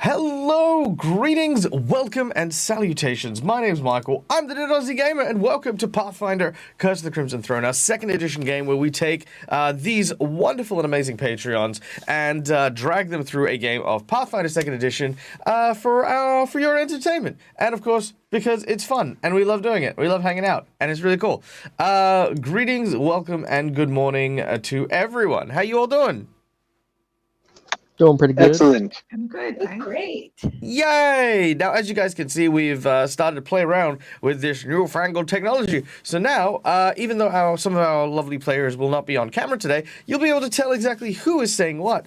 Hello, greetings, welcome, and salutations. My name's Michael. I'm the Aussie Gamer, and welcome to Pathfinder: Curse of the Crimson Throne, our second edition game where we take these wonderful and amazing Patreons and drag them through a game of Pathfinder Second Edition for your entertainment, and of course because it's fun and we love doing it. We love hanging out, and it's really cool. Greetings, welcome, and good morning to everyone. How you all doing? Doing pretty good. Excellent. I'm good. I'm great. Yay! Now, as you guys can see, we've started to play around with this newfangled technology. So now, even though some of our lovely players will not be on camera today, you'll be able to tell exactly who is saying what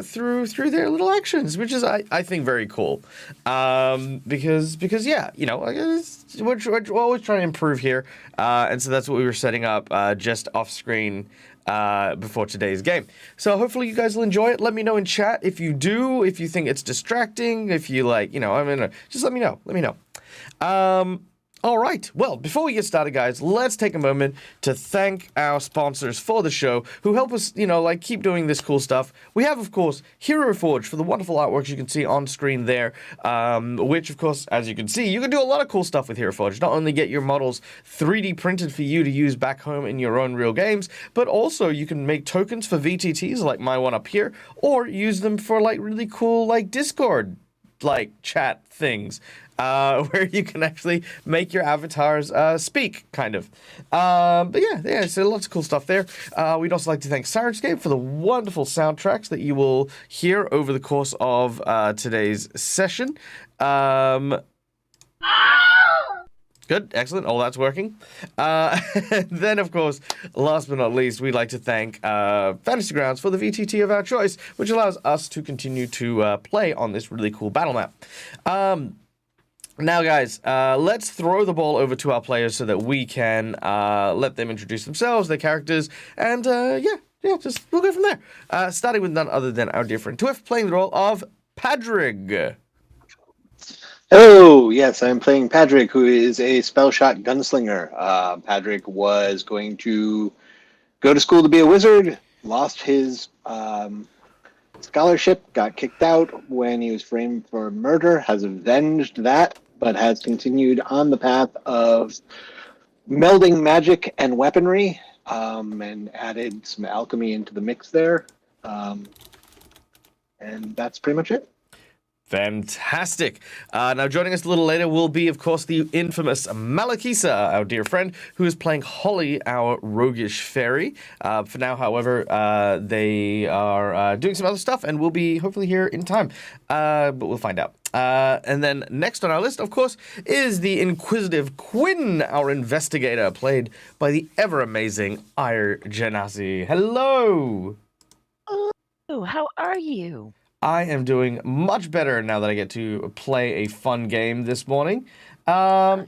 through their little actions, which is, I think, very cool. Because yeah, you know, we're always trying to improve here, and so that's what we were setting up just off screen before today's game. So hopefully you guys will enjoy it. Let me know in chat if you do, if you think it's distracting, if you like, you know, I mean, just let me know. Let me know. All right. Well, before we get started, guys, let's take a moment to thank our sponsors for the show who help us, you know, like keep doing this cool stuff. We have, of course, Hero Forge for the wonderful artworks you can see on screen there, which, of course, as you can see, you can do a lot of cool stuff with Hero Forge. Not only get your models 3D printed for you to use back home in your own real games, but also you can make tokens for VTTs like my one up here, or use them for like really cool like Discord like chat things. Where you can actually make your avatars speak, kind of. But yeah, so lots of cool stuff there. We'd also like to thank Sirenscape for the wonderful soundtracks that you will hear over the course of today's session. Good, excellent, all that's working. Then, of course, last but not least, we'd like to thank Fantasy Grounds for the VTT of our choice, which allows us to continue to play on this really cool battle map. Now, guys, let's throw the ball over to our players so that we can let them introduce themselves, their characters, and just we'll go from there. Starting with none other than our dear friend Twiff, playing the role of Padrig. Hello, yes, I'm playing Padrig, who is a spell shot gunslinger. Padrig was going to go to school to be a wizard, lost his scholarship, got kicked out when he was framed for murder, has avenged that, but has continued on the path of melding magic and weaponry, and added some alchemy into the mix there. And that's pretty much it. Fantastic. Now, joining us a little later will be, of course, the infamous Malakisa, our dear friend, who is playing Holly, our roguish fairy. For now, however, they are doing some other stuff and will be hopefully here in time, but we'll find out. And then next on our list, of course, is the inquisitive Quinn, our investigator, played by the ever-amazing Ire Genasi. Hello! Oh, how are you? I am doing much better now that I get to play a fun game this morning. This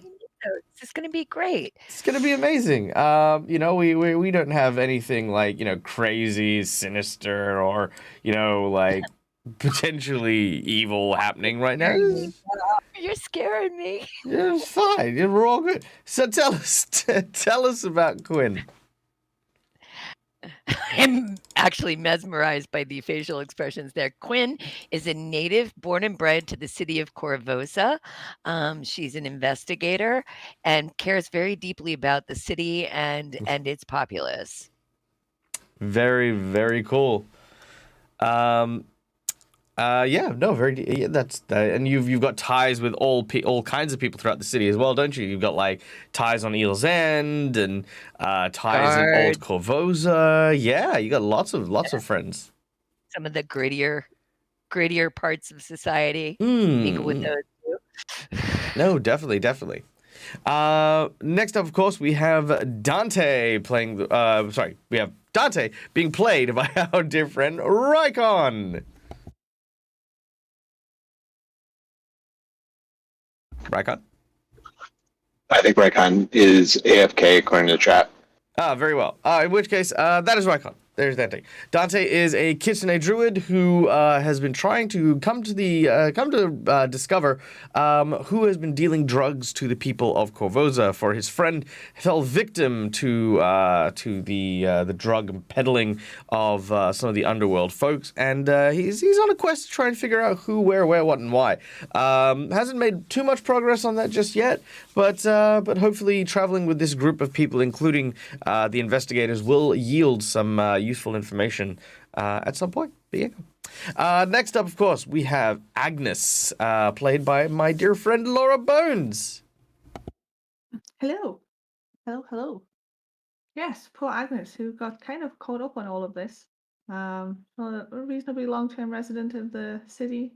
is going to be great. It's going to be amazing. You know, we don't have anything like, you know, crazy, sinister, or, you know, like potentially evil happening right now. You're scaring me. It's fine. We're all good. So tell us about Quinn. I'm actually mesmerized by the facial expressions there. Quinn is a native born and bred to the city of Korvosa. She's an investigator and cares very deeply about the city and its populace. Very, very cool. That's and you've got ties with all kinds of people throughout the city as well, don't you? You've got like ties on Eel's End and ties in Old Korvosa. Yeah, you got lots of friends. Some of the grittier parts of society. Mingle with those too. No, definitely. Next up, of course, we have Dante playing. We have Dante being played by our dear friend Rykon. Rykon? I think Rykon is AFK according to the chat. Very well. In which case, that is Rykon. There's Dante. Dante is a Kitsune druid who has been trying to come to discover who has been dealing drugs to the people of Korvosa. For his friend fell victim to the drug peddling of some of the underworld folks, and he's on a quest to try and figure out who, where, what, and why. Hasn't made too much progress on that just yet, but hopefully traveling with this group of people, including the investigators, will yield some useful information at some point. There you go. Next up, of course, we have Agnes, played by my dear friend Laura Bones. Hello. Hello. Yes, poor Agnes, who got kind of caught up on all of this. A reasonably long-term resident of the city,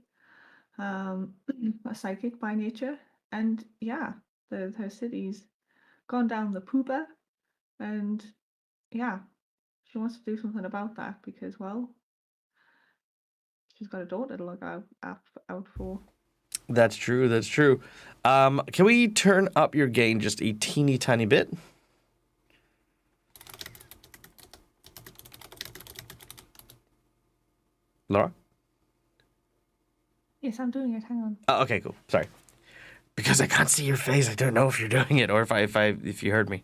a psychic by nature, and yeah, her city's gone down the pooper, and yeah, she wants to do something about that because, well, she's got a daughter to look out for. That's true. Can we turn up your gain just a teeny tiny bit? Laura? Yes, I'm doing it. Hang on. Oh, okay, cool. Sorry. Because I can't see your face, I don't know if you're doing it or if you heard me.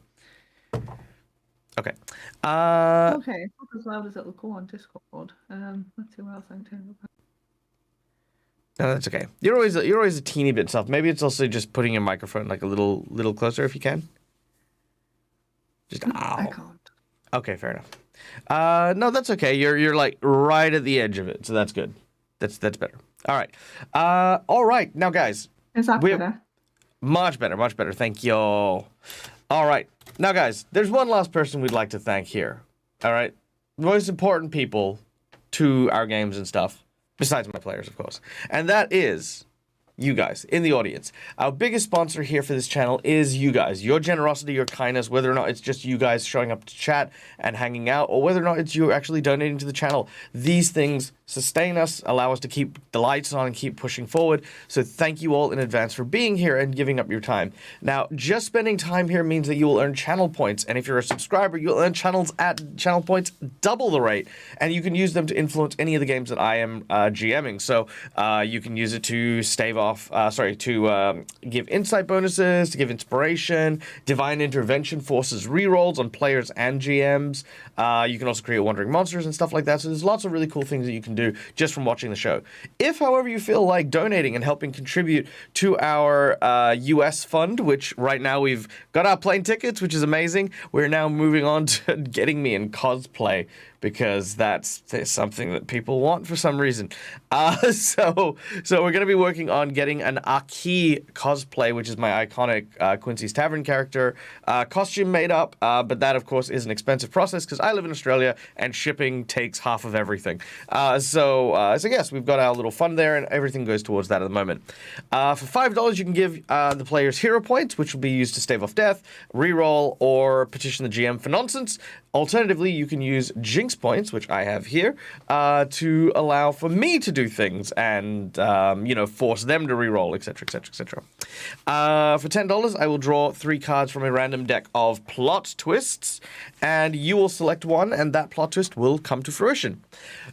Okay. Okay, not as loud as it'll go on Discord. Let's see what else I can turn up. No, that's okay. You're always a teeny bit soft. Maybe it's also just putting your microphone like a little closer if you can. Just I can't. Okay, fair enough. No, that's okay. You're like right at the edge of it, so that's good. That's better. All right. All right. Now, guys. Is that better? Much better. Thank you. All right. Now, guys, there's one last person we'd like to thank here. All right. Most important people to our games and stuff, besides my players, of course. And that is you guys in the audience. Our biggest sponsor here for this channel is you guys. Your generosity, your kindness, whether or not it's just you guys showing up to chat and hanging out, or whether or not it's you actually donating to the channel. These things sustain us, allow us to keep the lights on and keep pushing forward. So thank you all in advance for being here and giving up your time. Now, just spending time here means that you will earn channel points. And if you're a subscriber, you'll earn channel points double the rate. And you can use them to influence any of the games that I am GMing. So you can use it to give insight bonuses, to give inspiration, divine intervention forces rerolls on players and GMs. You can also create wandering monsters and stuff like that. So there's lots of really cool things that you can do just from watching the show. If, however, you feel like donating and helping contribute to our US fund, which right now we've got our plane tickets, which is amazing. We're now moving on to getting me in cosplay, because that's something that people want for some reason. So we're going to be working on getting an Aki cosplay, which is my iconic Quincy's Tavern character costume made up. But that, of course, is an expensive process because I live in Australia and shipping takes half of everything. So yes, we've got our little fund there, and everything goes towards that at the moment. For $5, you can give the players hero points, which will be used to stave off death, reroll, or petition the GM for nonsense. Alternatively, you can use Jinx points, which I have here, to allow for me to do things and, force them to reroll, etc., etc., etc. For $10, I will draw 3 cards from a random deck of plot twists, and you will select one, and that plot twist will come to fruition.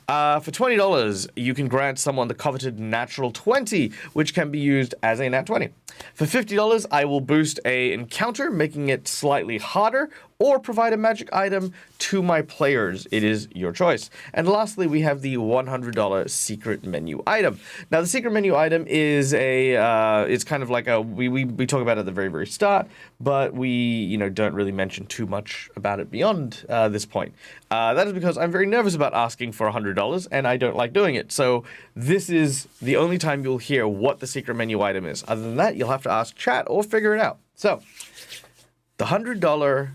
For $20, you can grant someone the coveted natural 20, which can be used as a nat 20. For $50, I will boost a encounter, making it slightly harder, or provide a magic item to my players. It is your choice. And lastly, we have the $100 secret menu item. Now, the secret menu item is it's kind of like we talk about it at the very, very start, but we, don't really mention too much about it beyond this point. That is because I'm very nervous about asking for $100, and I don't like doing it. So this is the only time you'll hear what the secret menu item is. Other than that, you'll have to ask chat or figure it out. So the $100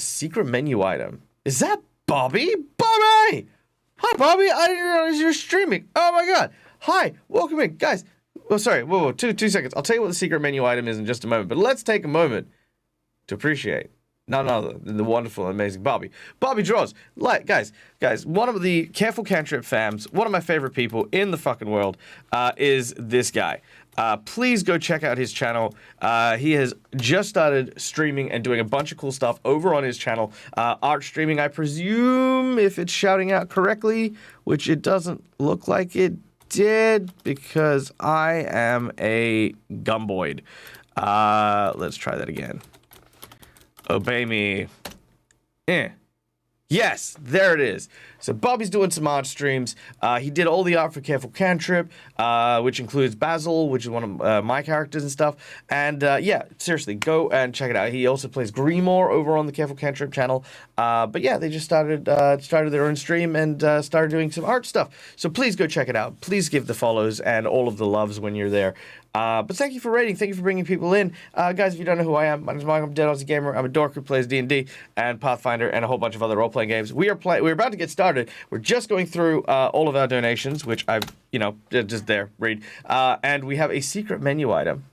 secret menu item. Is that Bobby? Bobby! Hi, Bobby. I didn't realize you were streaming. Oh my god. Hi. Welcome in. Guys. Oh, sorry. Whoa. 2 seconds. I'll tell you what the secret menu item is in just a moment. But let's take a moment to appreciate none other than the wonderful and amazing Bobby. Bobby draws. Guys, one of the Careful Cantrip fams, one of my favorite people in the fucking world, is this guy. please go check out his channel. He has just started streaming and doing a bunch of cool stuff over on his channel. Art streaming, I presume, if it's shouting out correctly, which it doesn't look like it did because I am a gumboid. Let's try that again. Obey me. Yes, there it is. So Bobby's doing some art streams. He did all the art for Careful Cantrip, which includes Basil, which is one of my characters and stuff. And yeah, seriously, go and check it out. He also plays Grimoire over on the Careful Cantrip channel. But yeah, they just started their own stream and started doing some art stuff. So please go check it out. Please give the follows and all of the loves when you're there. But thank you for rating. Thank you for bringing people in. Guys, if you don't know who I am, my name is Mike. I'm Dead Aussie Gamer. I'm a dork who plays D&D and Pathfinder and a whole bunch of other role-playing games. We're about to get started. We're just going through all of our donations, which I've, just there, read. And we have a secret menu item.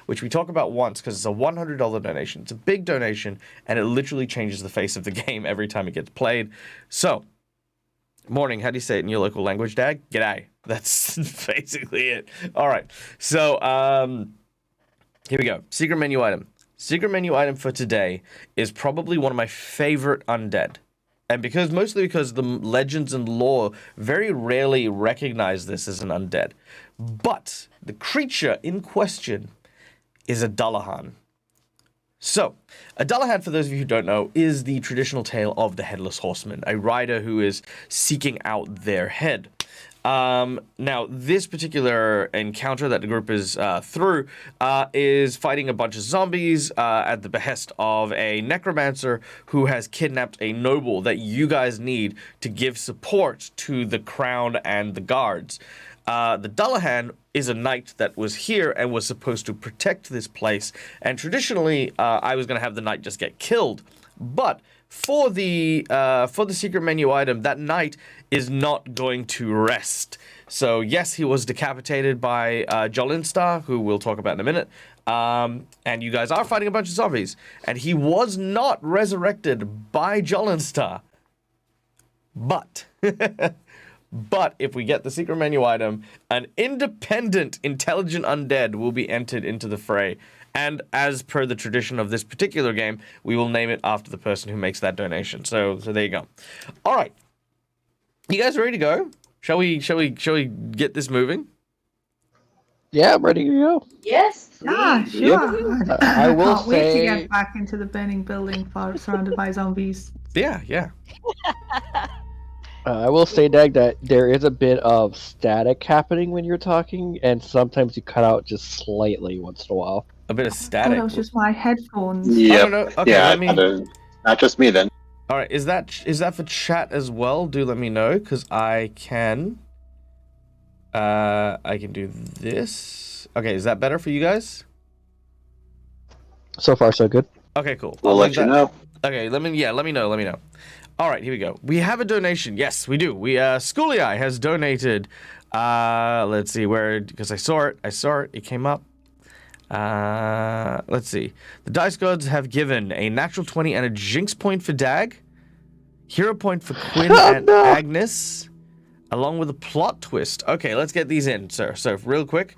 Which we talk about once because it's a $100 donation. It's a big donation, and it literally changes the face of the game every time it gets played. So, morning, how do you say it in your local language, Dag? G'day. That's basically it. All right. So, here we go. Secret menu item. Secret menu item for today is probably one of my favorite undead. And mostly because the legends and lore very rarely recognize this as an undead. But the creature in question is a Dullahan. So, a Dullahan, for those of you who don't know, is the traditional tale of the Headless Horseman, a rider who is seeking out their head. Now, this particular encounter that the group is through is fighting a bunch of zombies at the behest of a necromancer who has kidnapped a noble that you guys need to give support to the crown and the guards. The Dullahan is a knight that was here and was supposed to protect this place. And traditionally, I was going to have the knight just get killed. But for the secret menu item, that knight is not going to rest. So yes, he was decapitated by Jolinstar, who we'll talk about in a minute. And you guys are fighting a bunch of zombies. And he was not resurrected by Jolinstar. But But if we get the secret menu item, an independent, intelligent undead will be entered into the fray. And as per the tradition of this particular game, we will name it after the person who makes that donation. So there you go. All right. You guys ready to go? Shall we get this moving? Yeah, I'm ready to go. Yes. Yeah, sure. I will can't wait to say- get back into the burning building surrounded by zombies. Yeah. I will say, Dag, that there is a bit of static happening when you're talking, and sometimes you cut out just slightly once in a while. A bit of Oh, static. that was just my headphones. Yeah. Oh, no. Okay, Yeah. let me... Not just me then. All right, is that for chat as well? Do let me know, because I can do this. Okay, is that better for you guys? So far, so good. Okay, cool. We'll I'll let leave you that- know. Okay, let me know. All right, here we go. We have a donation. Yes, we do. Schoolii has donated. Let's see where, because I saw it. It came up. Let's see. The Dice Gods have given a natural 20 and a Jinx point for Dag, Hero point for Quinn and Agnes, along with a plot twist. Okay, let's get these in, sir. So real quick,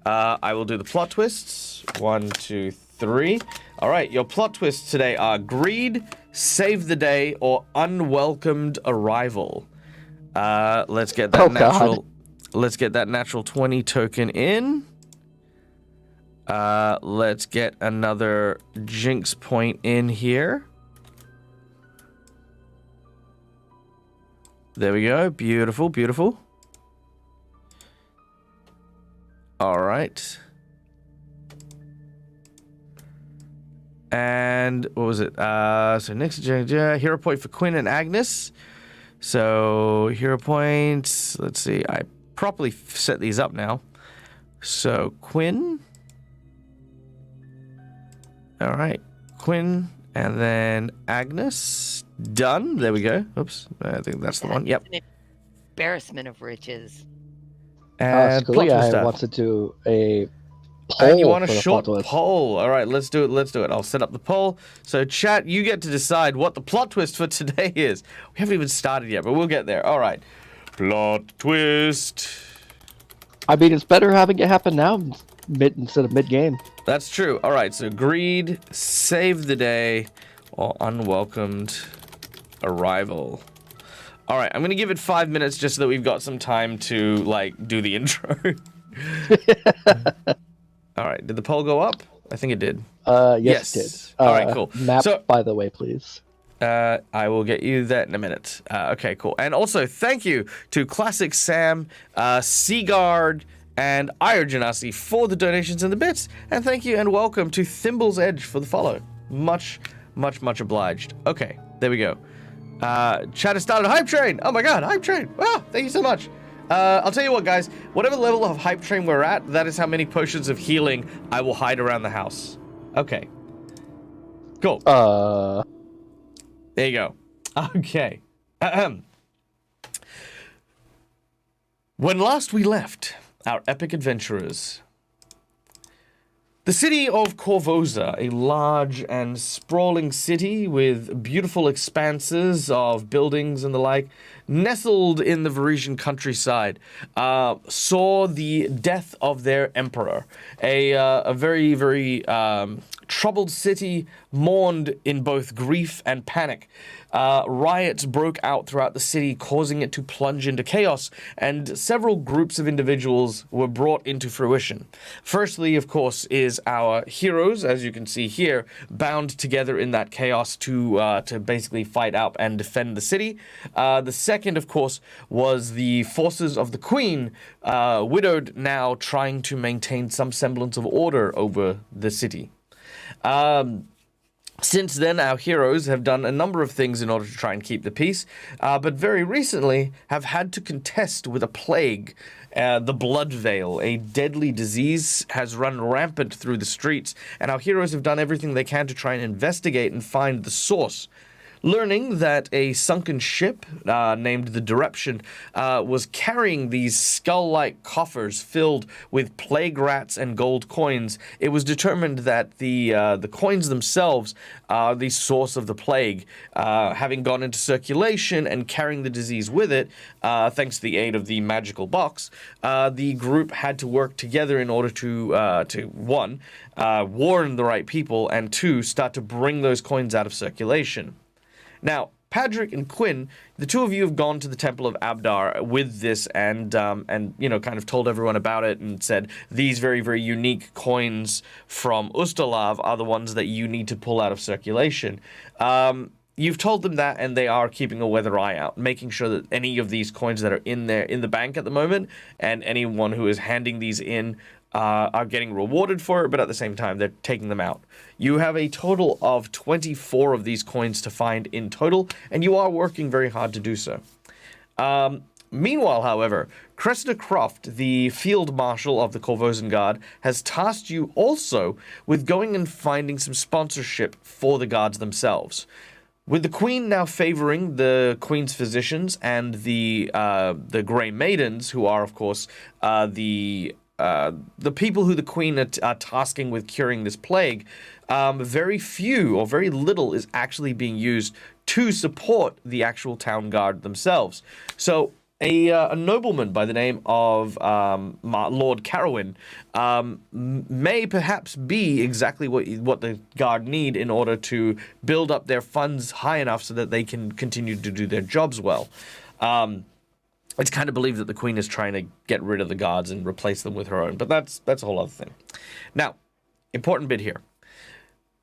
I will do the plot twists. 1, 2, 3. All right, your plot twists today are greed, save the day, or unwelcomed arrival. Let's get that natural. Let's get that natural 20 token in. Let's get another Jinx point in here. There we go. Beautiful, beautiful. All right. And what was it? So next, hero point for Quinn and Agnes. So hero points. Let's see. I properly set these up now. So Quinn. All right, Quinn, and then Agnes. Done. There we go. Oops, I think that's the one. Yep. An embarrassment of riches. And plot twist Schoolii stuff. wants to do a poll. And you want a for the short plot twist. poll. All right, let's do it. I'll set up the poll. So chat, you get to decide what the plot twist for today is. We haven't even started yet, but we'll get there. All right. Plot twist. I mean, it's better having it happen now instead of mid-game. That's true. All right, so greed, save the day, or unwelcomed arrival. All right, I'm going to give it 5 minutes just so that we've got some time to, like, do the intro. All right, did the poll go up? I think it did. Yes, it did. All right, cool. Map, So, by the way, please. I will get you that in a minute. Okay, cool. And also, thank you to Classic Sam, Seagard, and Iron Genasi for the donations and the bits. And thank you and welcome to Thimble's Edge for the follow. Much, much, much obliged. Okay, there we go. Chat has started a hype train. Oh my god, hype train. Wow, thank you so much. I'll tell you what, guys. Whatever level of hype train we're at, that is how many potions of healing I will hide around the house. Okay. Cool. There you go. Okay. When last we left our epic adventurers, the city of Korvosa, a large and sprawling city with beautiful expanses of buildings and the like, nestled in the Varisian countryside, saw the death of their emperor. A very, very troubled city, mourned in both grief and panic. Riots broke out throughout the city, causing it to plunge into chaos, and several groups of individuals were brought into fruition. Firstly, of course, is our heroes, as you can see here, bound together in that chaos to basically fight out and defend the city. The second, of course, was the forces of the Queen, widowed now, trying to maintain some semblance of order over the city. Since then, our heroes have done a number of things in order to try and keep the peace, but very recently have had to contest with a plague. The blood veil, a deadly disease, has run rampant through the streets, and our heroes have done everything they can to try and investigate and find the source. Learning that a sunken ship named the Direption was carrying these skull-like coffers filled with plague rats and gold coins, it was determined that the coins themselves are the source of the plague. Having gone into circulation and carrying the disease with it, thanks to the aid of the magical box, the group had to work together in order to one, warn the right people, and two, start to bring those coins out of circulation. Now, Patrick and Quinn, the two of you have gone to the Temple of Abadar with this and you know, kind of told everyone about it and said these very, very unique coins from Ustalav are the ones that you need to pull out of circulation. You've told them that, and they are keeping a weather eye out, making sure that any of these coins that are in the bank at the moment, and anyone who is handing these in are getting rewarded for it, but at the same time, they're taking them out. You have a total of 24 of these coins to find in total, and you are working very hard to do so. Meanwhile, however, Cressida Croft, the field marshal of the Korvosan Guard, has tasked you also with going and finding some sponsorship for the guards themselves. With the Queen now favoring the Queen's physicians and the Grey Maidens, who are, of course, the people who the Queen are tasking with curing this plague, very few or very little is actually being used to support the actual town guard themselves. So a nobleman by the name of Lord Carowin may perhaps be exactly what the guard need in order to build up their funds high enough so that they can continue to do their jobs well. It's kind of believed that the Queen is trying to get rid of the guards and replace them with her own, but that's a whole other thing. Now, important bit here.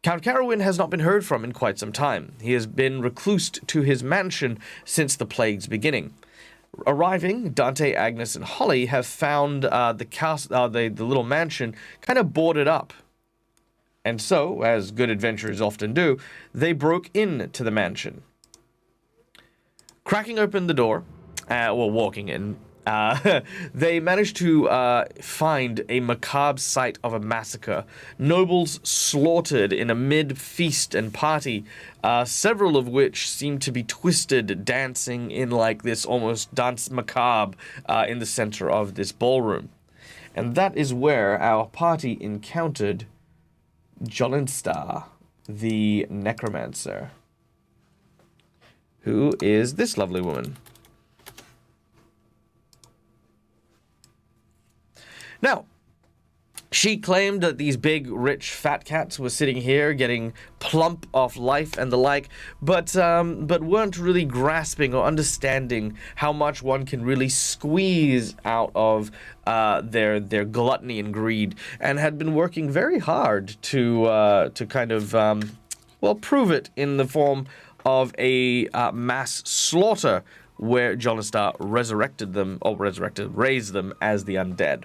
Count Carowin has not been heard from in quite some time. He has been reclused to his mansion since the plague's beginning. Arriving, Dante, Agnes, and Holly have found the little mansion kind of boarded up. And so, as good adventurers often do, they broke into the mansion. Cracking open the door, walking in, they managed to find a macabre sight of a massacre. Nobles slaughtered in a mid-feast and party, several of which seemed to be twisted, dancing in like this almost dance macabre in the center of this ballroom. And that is where our party encountered Jolinstar, the necromancer, who is this lovely woman. Now, she claimed that these big, rich, fat cats were sitting here getting plump off life and the like, but weren't really grasping or understanding how much one can really squeeze out of their gluttony and greed, and had been working very hard to kind of prove it in the form of a mass slaughter where Jolistar raised them as the undead.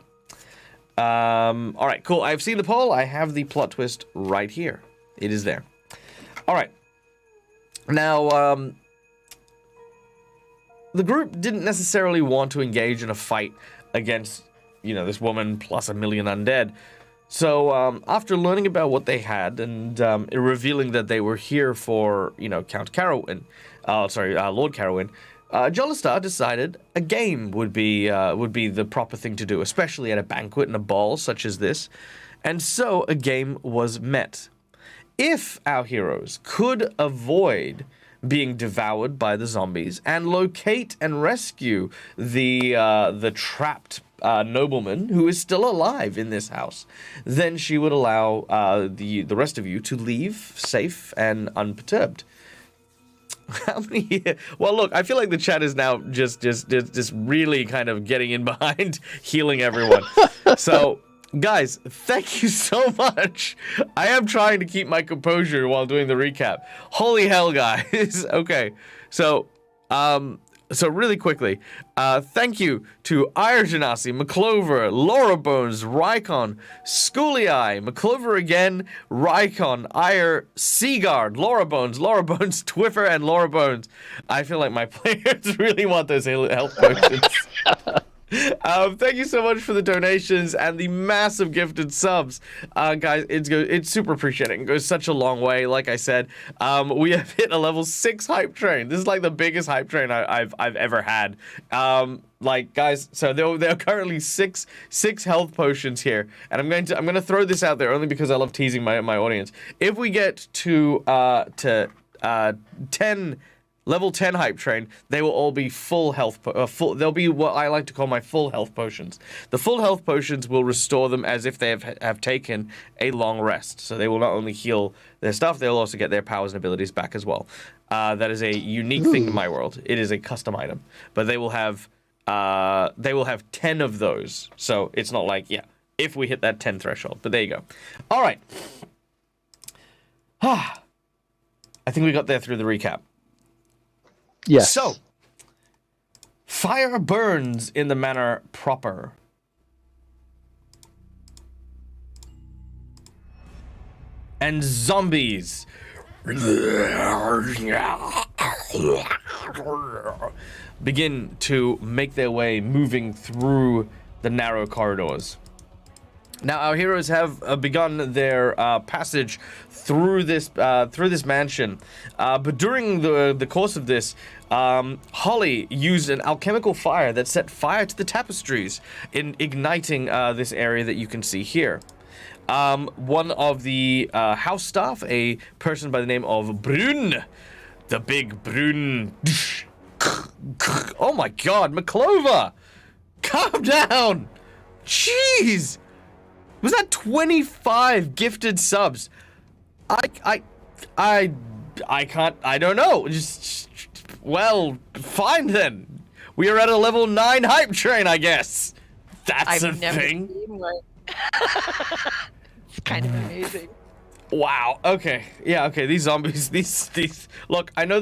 All right, cool. I've seen the poll. I have the plot twist right here. It is there. All right. Now, the group didn't necessarily want to engage in a fight against, this woman plus a million undead. So, after learning about what they had and revealing that they were here for, Lord Carowin, Jolistar decided a game would be the proper thing to do, especially at a banquet and a ball such as this. And so a game was met. If our heroes could avoid being devoured by the zombies and locate and rescue the trapped nobleman who is still alive in this house, then she would allow the rest of you to leave safe and unperturbed. How many? Well, look, I feel like the chat is now just really kind of getting in behind, healing everyone. So, guys, thank you so much. I am trying to keep my composure while doing the recap. Holy hell, guys. Okay, so really quickly, thank you to Ire Genasi, McClover, Laura Bones, Rykon, Schooly Eye, McClover again, Rykon, Ire, Seagard, Laura Bones, Twiffer, and Laura Bones. I feel like my players really want those health potions. Thank you so much for the donations and the massive gifted subs, guys. It's super appreciated. It goes such a long way. Like I said, we have hit a level 6 hype train. This is like the biggest hype train I've ever had. Guys, so there are currently six health potions here, and I'm gonna throw this out there only because I love teasing my audience. If we get to 10. Level 10 hype train, they will all be full health. They'll be what I like to call my full health potions. The full health potions will restore them as if they have taken a long rest. So they will not only heal their stuff, they'll also get their powers and abilities back as well. That is a unique thing in my world. It is a custom item, but they will have 10 of those. So it's not like if we hit that 10 threshold. But there you go. All right. I think we got there through the recap. Yes. So, fire burns in the manner proper. And zombies begin to make their way, moving through the narrow corridors. Now, our heroes have begun their passage through this mansion, but during the course of this, Holly used an alchemical fire that set fire to the tapestries, in igniting this area that you can see here. One of the house staff, a person by the name of Brun, the big Brun. Oh my God, McClover, calm down. Jeez. Was that 25 gifted subs? I can't, I don't know. Well, fine then. We are at a level 9 hype train, I guess. That's a thing. Seen one. It's kind of amazing. Wow. Okay. Yeah. Okay. These zombies. These. Look. I know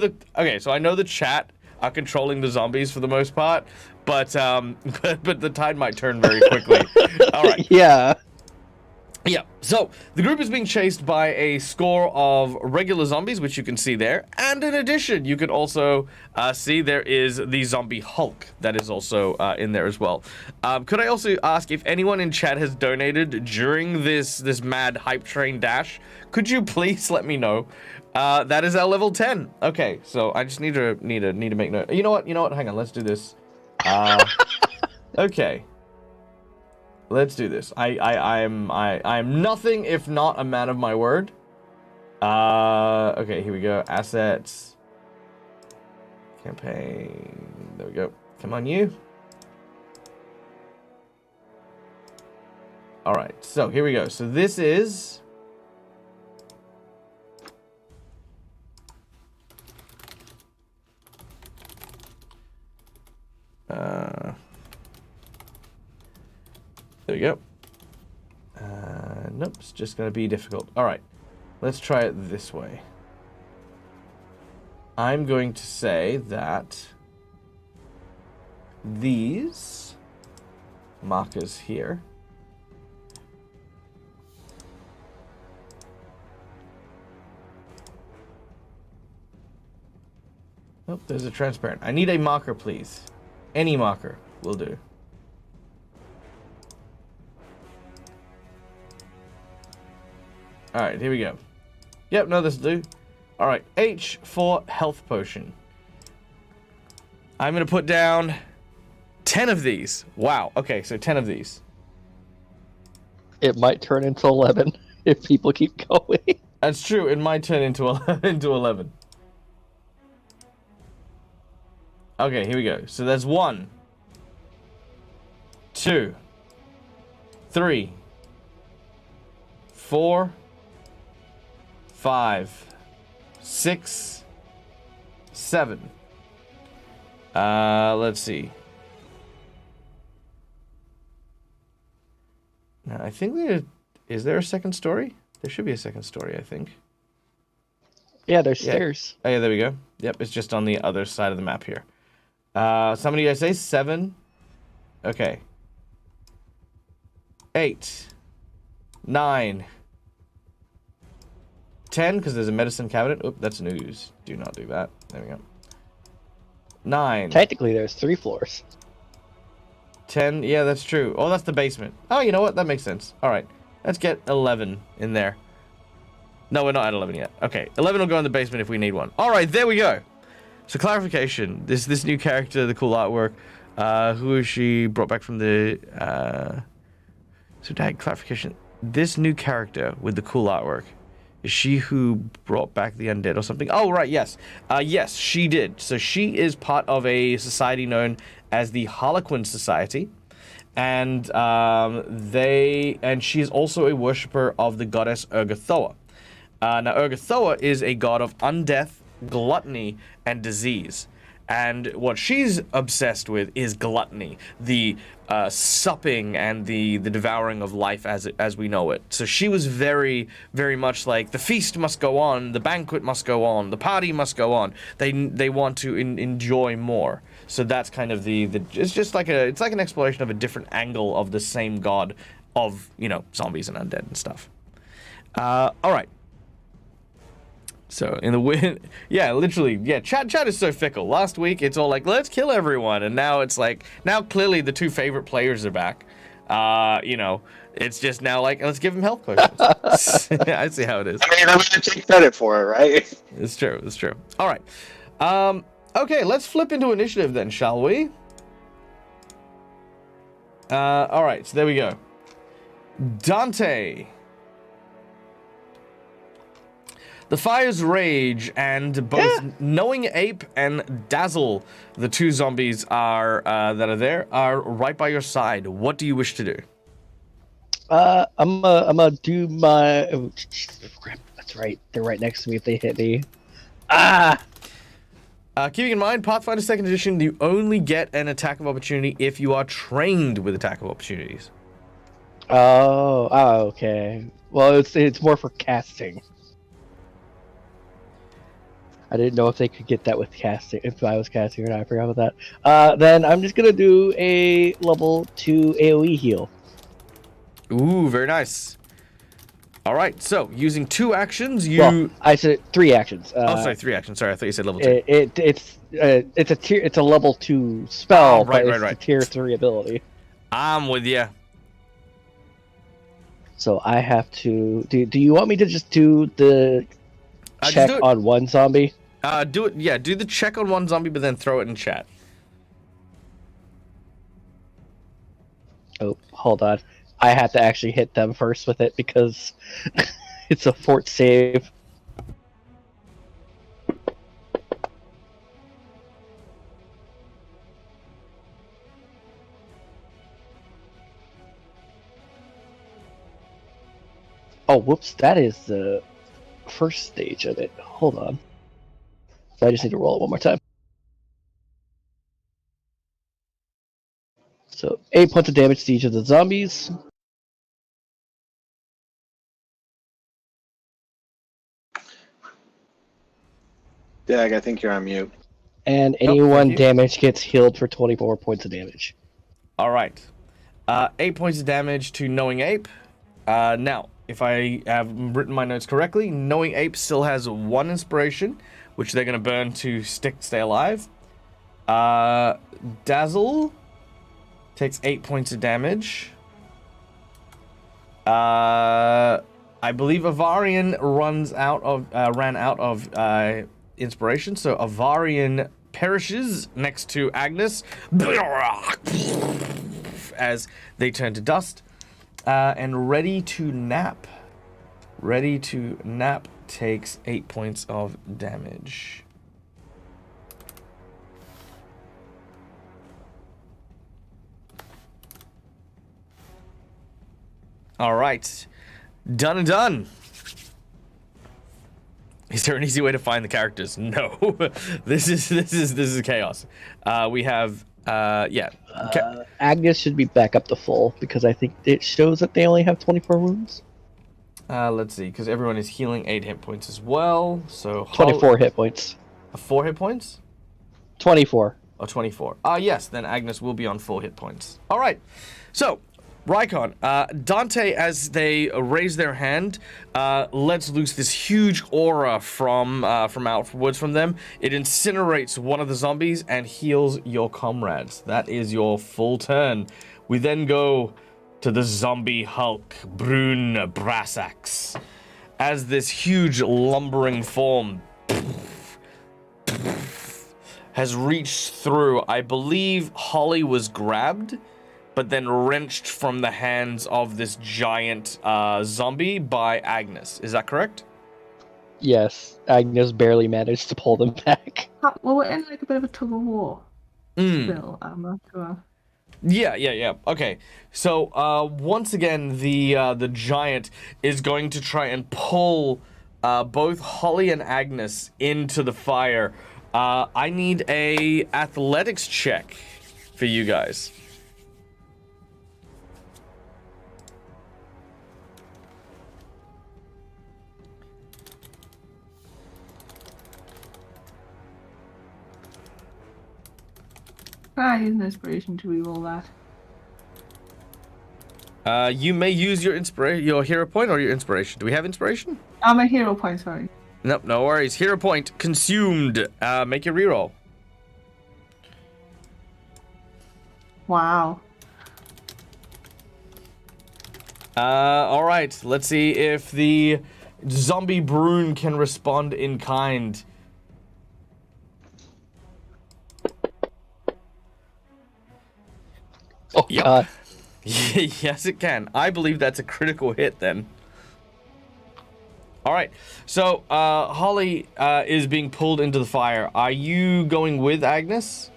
so I know the chat are controlling the zombies for the most part, but the tide might turn very quickly. All right. Yeah. Yeah, so the group is being chased by a score of regular zombies, which you can see there. And in addition, you can also see there is the zombie Hulk that is also in there as well. Could I also ask if anyone in chat has donated during this mad hype train dash? Could you please let me know? That is our level 10. Okay, so I just need to make note. You know what? Hang on, let's do this. Okay. Let's do this. I'm nothing if not a man of my word. Okay, here we go. Assets. Campaign. There we go. Come on, you. All right, so here we go. So this is... there we go. Nope, it's just going to be difficult. All right, let's try it this way. I'm going to say that these markers here oh, there's a transparent. I need a marker, please. Any marker will do. Alright, here we go. Yep, no, this will do. Alright, H for health potion. I'm going to put down 10 of these. Wow, okay, so 10 of these. It might turn into 11 if people keep going. That's true, it might turn into 11. Okay, here we go. So there's 1, 2, 3, 4, 5, 6, 7. Let's see. Now, I think is there a second story? There should be a second story, I think. Yeah, there's stairs. Oh, yeah, there we go. Yep, it's just on the other side of the map here. Somebody guys say 7. Okay. 8, 9, 10, because there's a medicine cabinet. Oop, that's news. Do not do that. There we go. 9. Technically, there's 3 floors. 10. Yeah, that's true. Oh, that's the basement. Oh, you know what? That makes sense. All right. Let's get 11 in there. No, we're not at 11 yet. Okay. 11 will go in the basement if we need one. All right. There we go. So clarification. This new character, the cool artwork. Who is she? Brought back from the... So, Dad, clarification. This new character with the cool artwork, is she who brought back the undead or something? Oh, right, yes. Yes, she did. So she is part of a society known as the Harlequin Society. And she is also a worshipper of the goddess Urgathoa. Now, Urgathoa is a god of undeath, gluttony, and disease. And what she's obsessed with is gluttony, the supping and the devouring of life as we know it. So she was very, very much like the feast must go on, the banquet must go on, the party must go on. They want to enjoy more. So that's kind of it's just like it's like an exploration of a different angle of the same god of, you know, zombies and undead and stuff. All right. So in the win, yeah, literally, yeah. Chat is so fickle. Last week it's all like, let's kill everyone, and now it's like, now clearly the two favorite players are back. You know, it's just now like, let's give them health potions. I see how it is. I mean, I'm gonna take credit for it, right? It's true. It's true. All right. Okay, let's flip into initiative then, shall we? All right. So there we go. Dante. The fires rage, and both Knowing Ape and Dazzle, the two zombies that are there, are right by your side. What do you wish to do? I'm gonna do my. Oh, crap, that's right. They're right next to me if they hit me. Keeping in mind, Pathfinder 2nd Edition, you only get an attack of opportunity if you are trained with attack of opportunities. Oh, okay. Well, it's more for casting. I didn't know if they could get that with casting, if I was casting or not. I forgot about that. Then I'm just going to do a level 2 AoE heal. Ooh, very nice. All right, so using 2 actions, you... Well, I said 3 actions. sorry, 3 actions. Sorry, I thought you said level 2. It's a level 2 spell, right, but it's right. a tier 3 ability. I'm with you. So I have to... Do you want me to just do the check on one zombie? Do it. Yeah, do the check on one zombie, but then throw it in chat. Oh, hold on. I have to actually hit them first with it because it's a fort save. Oh, whoops! That is the first stage of it. Hold on. So I just need to roll it one more time. So 8 points of damage to each of the zombies. Dag, I think you're on mute. And thank anyone you. damaged gets healed for 24 points of damage. All right. 8 points of damage to Knowing Ape. Now, if I have written my notes correctly, Knowing Ape still has 1 inspiration, which they're going to burn to stay alive. Dazzle takes 8 points of damage. I believe Avarian ran out of inspiration, so Avarian perishes next to Agnes as they turn to dust. And Ready to Nap. Ready to Nap takes 8 points of damage. All right. Done and done. Is there an easy way to find the characters? No. This is chaos. We have yeah. Agnes should be back up to full because I think it shows that they only have 24 wounds. Let's see, because everyone is healing 8 hit points as well. So 24 hit points. 4 hit points? 24. Oh, 24. Yes, then Agnes will be on 4 hit points. All right. So, Rykon, Dante, as they raise their hand, lets loose this huge aura from outwards from them. It incinerates one of the zombies and heals your comrades. That is your full turn. We then go to the zombie Hulk, Brune Brassax. As this huge lumbering form has reached through, I believe Holly was grabbed, but then wrenched from the hands of this giant zombie by Agnes. Is that correct? Yes, Agnes barely managed to pull them back. Well, we're in like a bit of a tug of war. Still, I'm not sure. Yeah. Okay. So once again, the giant is going to try and pull both Holly and Agnes into the fire. I need a athletics check for you guys. I use an inspiration to reroll that. You may use your hero point or your inspiration. Do we have inspiration? My hero point, sorry. Nope, no worries. Hero point consumed. Make your reroll. Wow. All right. Let's see if the zombie Brune can respond in kind. Oh, Yep. God. Yes, it can. I believe that's a critical hit then. All right. So, Holly is being pulled into the fire. Are you going with Agnes?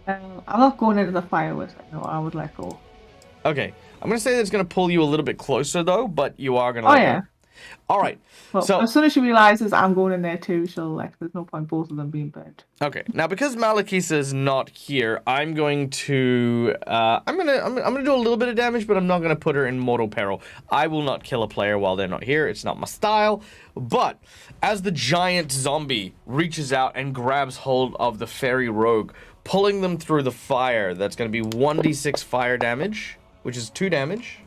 I'm not going into the fire with her. No, I would let go. Okay. I'm going to say that's going to pull you a little bit closer, though, but you are going to Oh, let yeah. go. All right. Well, So, as soon as she realizes I'm going in there too, she'll there's no point both of them being burnt. okay. Now, because Malakisa is not here, I'm going to I'm gonna do a little bit of damage, but I'm not gonna put her in mortal peril. I will not kill a player while they're not here. It's not my style. But as the giant zombie reaches out and grabs hold of the fairy rogue, pulling them through the fire, that's gonna be 1d6 fire damage, which is 2 damage.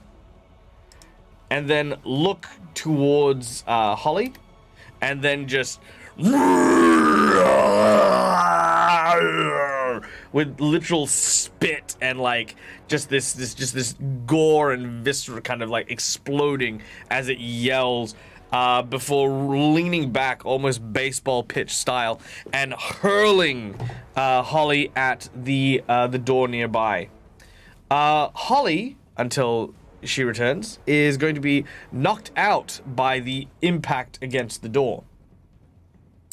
And then look towards Holly, and then just with literal spit and like just this gore and viscera kind of like exploding as it yells before leaning back almost baseball pitch style and hurling Holly at the door nearby. Holly, until she returns, is going to be knocked out by the impact against the door.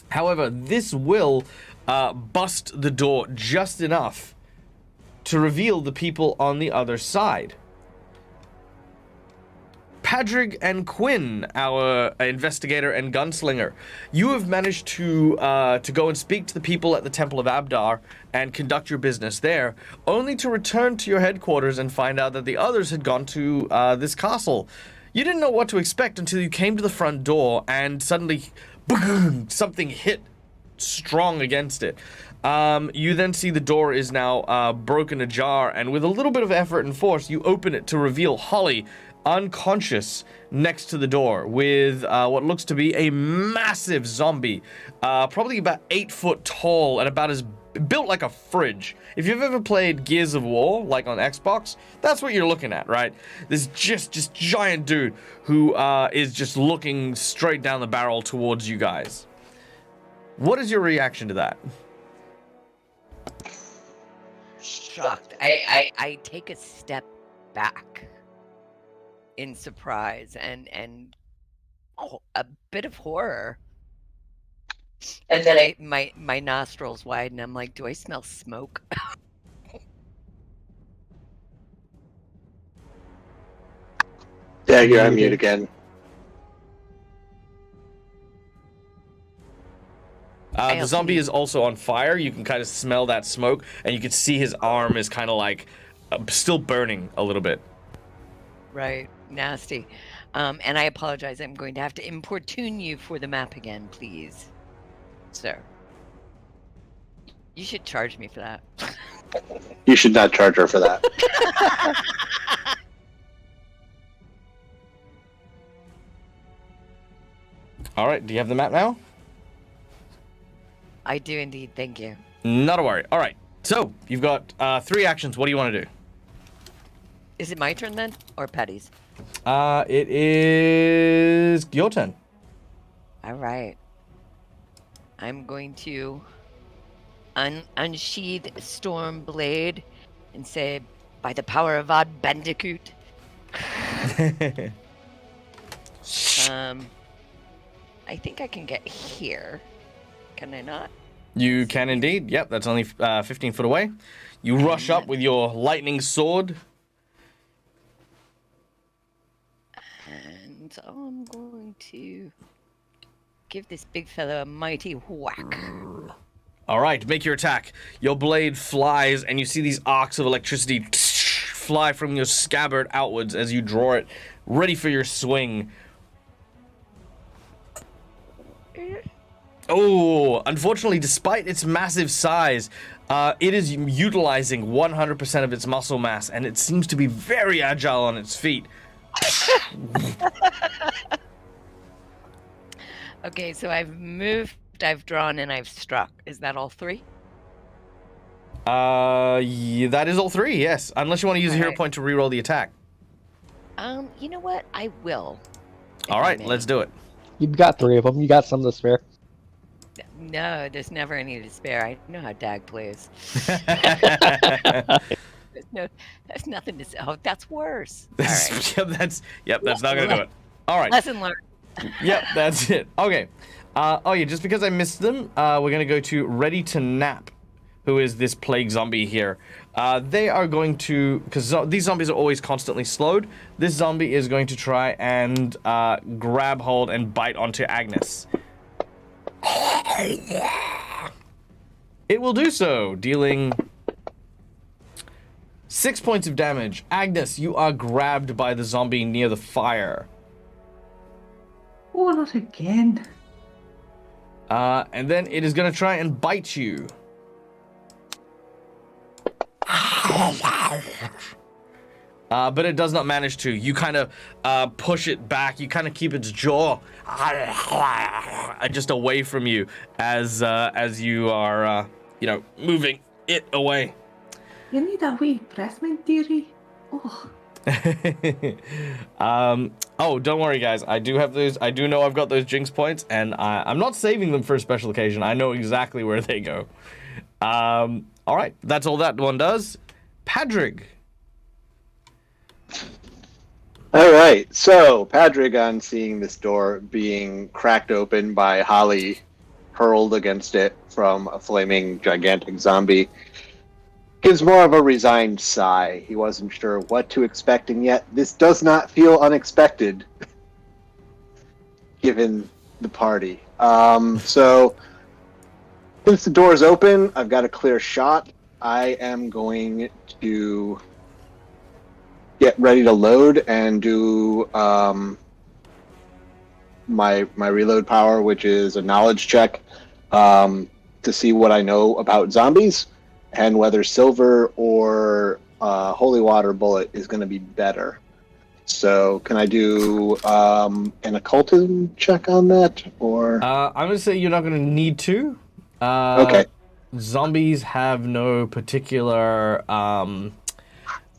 However, this will bust the door just enough to reveal the people on the other side. Padrig and Quinn, our investigator and gunslinger, you have managed to go and speak to the people at the Temple of Abadar and conduct your business there, only to return to your headquarters and find out that the others had gone to this castle. You didn't know what to expect until you came to the front door and suddenly, boom, something hit strong against it. You then see the door is now broken ajar, and with a little bit of effort and force, you open it to reveal Holly unconscious next to the door with what looks to be a massive zombie, probably about 8 foot tall and about as built like a fridge. If you've ever played Gears of War, like on Xbox, that's what you're looking at, right? This just giant dude who is just looking straight down the barrel towards you guys. What is your reaction to that? Shocked. I take a step back in surprise and a bit of horror. And then my nostrils widen. I'm like, do I smell smoke? Yeah, you're on mute again. The zombie is also on fire. You can kind of smell that smoke, and you can see his arm is kind of like still burning a little bit. Right. Nasty. And I apologize. I'm going to have to importune you for the map again, please. Sir. You should charge me for that. You should not charge her for that. All right, do you have the map now? I do indeed, thank you. Not a worry. All right, so you've got 3 actions. What do you want to do? Is it my turn then, or Patty's? It is your turn. All right. I'm going to unsheath Storm Blade and say, by the power of Odd Bandicoot. I think I can get here. Can I not? You can indeed. Yep, that's only 15 foot away. You rush up with your lightning sword. And I'm going to give this big fella a mighty whack. All right, make your attack. Your blade flies, and you see these arcs of electricity fly from your scabbard outwards as you draw it, ready for your swing. Oh, unfortunately, despite its massive size, it is utilizing 100% of its muscle mass, and it seems to be very agile on its feet. Okay, so I've moved, I've drawn, and I've struck. Is that all 3? Yeah, that is all 3, yes. Unless you want to use a hero point to reroll the attack. You know what? I will. All right, let's do it. You've got 3 of them. You got some to spare. No, there's never any to spare. I know how Dag plays. There's nothing to say. Oh, that's worse. All right. Yep, that's not gonna do it. All right. Lesson learned. Yep, that's it. Okay. Oh yeah, just because I missed them, we're gonna go to Ready to Nap, who is this plague zombie here. They are going to, because these zombies are always constantly slowed. This zombie is going to try and grab hold and bite onto Agnes. It will do so, dealing 6 points of damage. Agnes, you are grabbed by the zombie near the fire. Oh, not again. And then it is going to try and bite you. But it does not manage to. You kind of push it back. You kind of keep its jaw just away from you as you are, moving it away. You need a wee pressment, dearie. Oh. Oh, don't worry, guys. I do have those. I do know I've got those jinx points, and I'm not saving them for a special occasion. I know exactly where they go. All right, that's all that one does. Padrig. All right, so Padrig, seeing this door being cracked open by Holly hurled against it from a flaming gigantic zombie, gives more of a resigned sigh. He wasn't sure what to expect, and yet this does not feel unexpected, given the party. So, since the door is open, I've got a clear shot. I am going to get ready to load and do my reload power, which is a knowledge check, to see what I know about zombies and whether silver or holy water bullet is going to be better. So, can I do an occultism check on that, or? I'm going to say you're not going to need to. Okay. Zombies have no particular they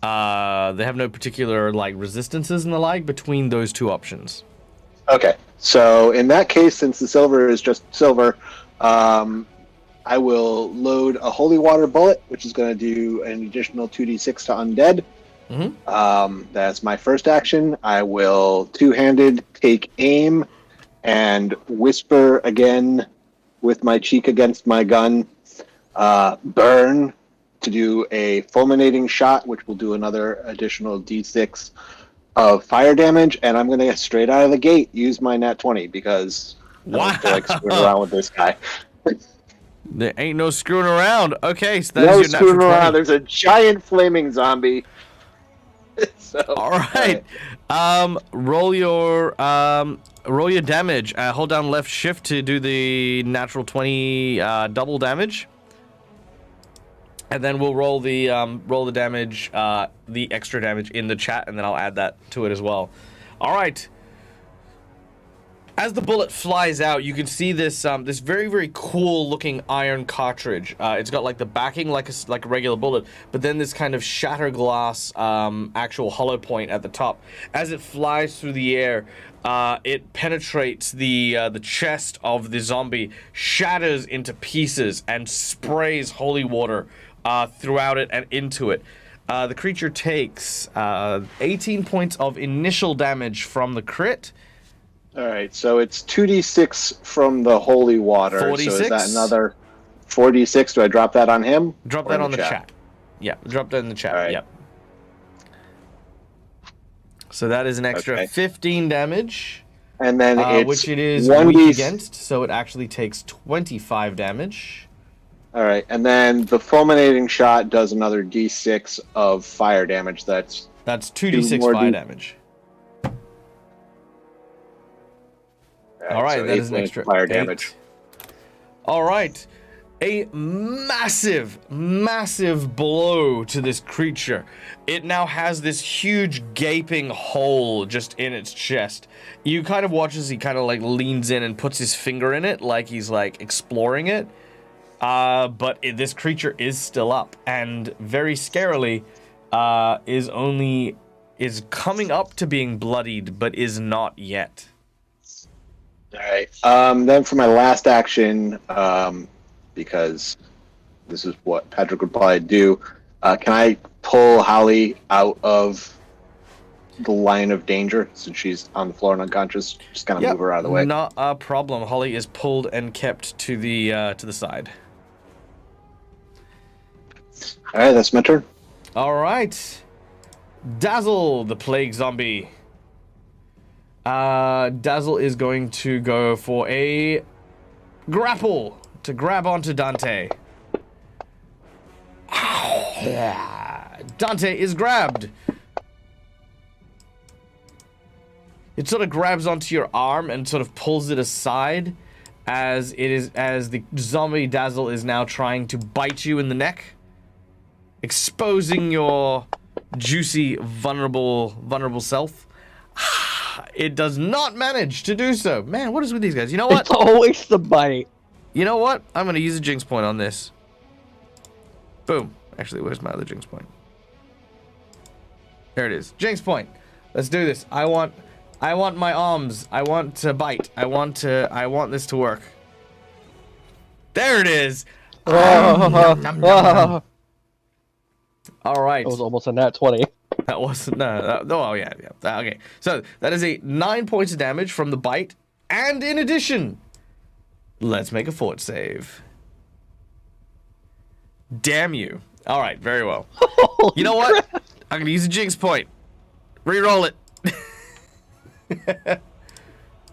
have no particular like resistances and the like between those two options. Okay. So in that case, since the silver is just silver, I will load a holy water bullet, which is going to do an additional 2d6 to undead. Mm-hmm. That's my first action. I will two-handed take aim and whisper again with my cheek against my gun. Burn to do a fulminating shot, which will do another additional d6 of fire damage, and I'm going to straight out of the gate use my nat 20 because I don't feel like screwing around with this guy. There ain't no screwing around. Okay, so No that's your natural screwing 20. around. There's a giant flaming zombie. So, all right. Roll your damage. Hold down left shift to do the natural 20 double damage. And then we'll roll the damage, the extra damage in the chat, and then I'll add that to it as well. All right. As the bullet flies out, you can see this this very, very cool looking iron cartridge. It's got like the backing like a regular bullet, but then this kind of shatter glass actual hollow point at the top. As it flies through the air, it penetrates the chest of the zombie, shatters into pieces, and sprays holy water throughout it and into it. The creature takes 18 points of initial damage from the crit. all right, so it's 2d6 from the holy water. 46? So is that another 4d6? Do I drop that on him? Drop or that in on the chat. Yeah, drop that in the chat. All right. Yep. So that is an extra 15 damage, And then it's which it is 1d. weak against, so it actually takes 25 damage. All right, and then the fulminating shot does another d6 of fire damage. That's 2d6 more fire D- damage. All right, so that 8 is an points extra fire 8. damage. All right. A massive, massive blow to this creature. It now has this huge gaping hole just in its chest. You kind of watch as he kind of like leans in and puts his finger in it like he's like exploring it. But this creature is still up and very scarily is coming up to being bloodied but is not yet. All right. Then for my last action, because this is what Patrick would probably do, can I pull Holly out of the line of danger since she's on the floor and unconscious? Just kind of move her out of the way. Not a problem. Holly is pulled and kept to the side. All right, that's my turn. All right. Dazzle, the plague zombie. Dazzle is going to go for a grapple to grab onto Dante. Dante is grabbed. It sort of grabs onto your arm and sort of pulls it aside as the zombie Dazzle is now trying to bite you in the neck, exposing your juicy, vulnerable self. It does not manage to do so. Man, what is with these guys? You know what? It's always the bite. You know what? I'm going to use a jinx point on this. Boom. Actually, where's my other jinx point? There it is. Jinx point. Let's do this. I want my arms. I want to bite. I want this to work. There it is. Oh, All right. that was almost a nat 20. That wasn't oh yeah. Okay. So that is a 9 points of damage from the bite, and in addition, let's make a fort save. Damn you. All right, very well. You know what? I'm gonna use a jinx point. Reroll it.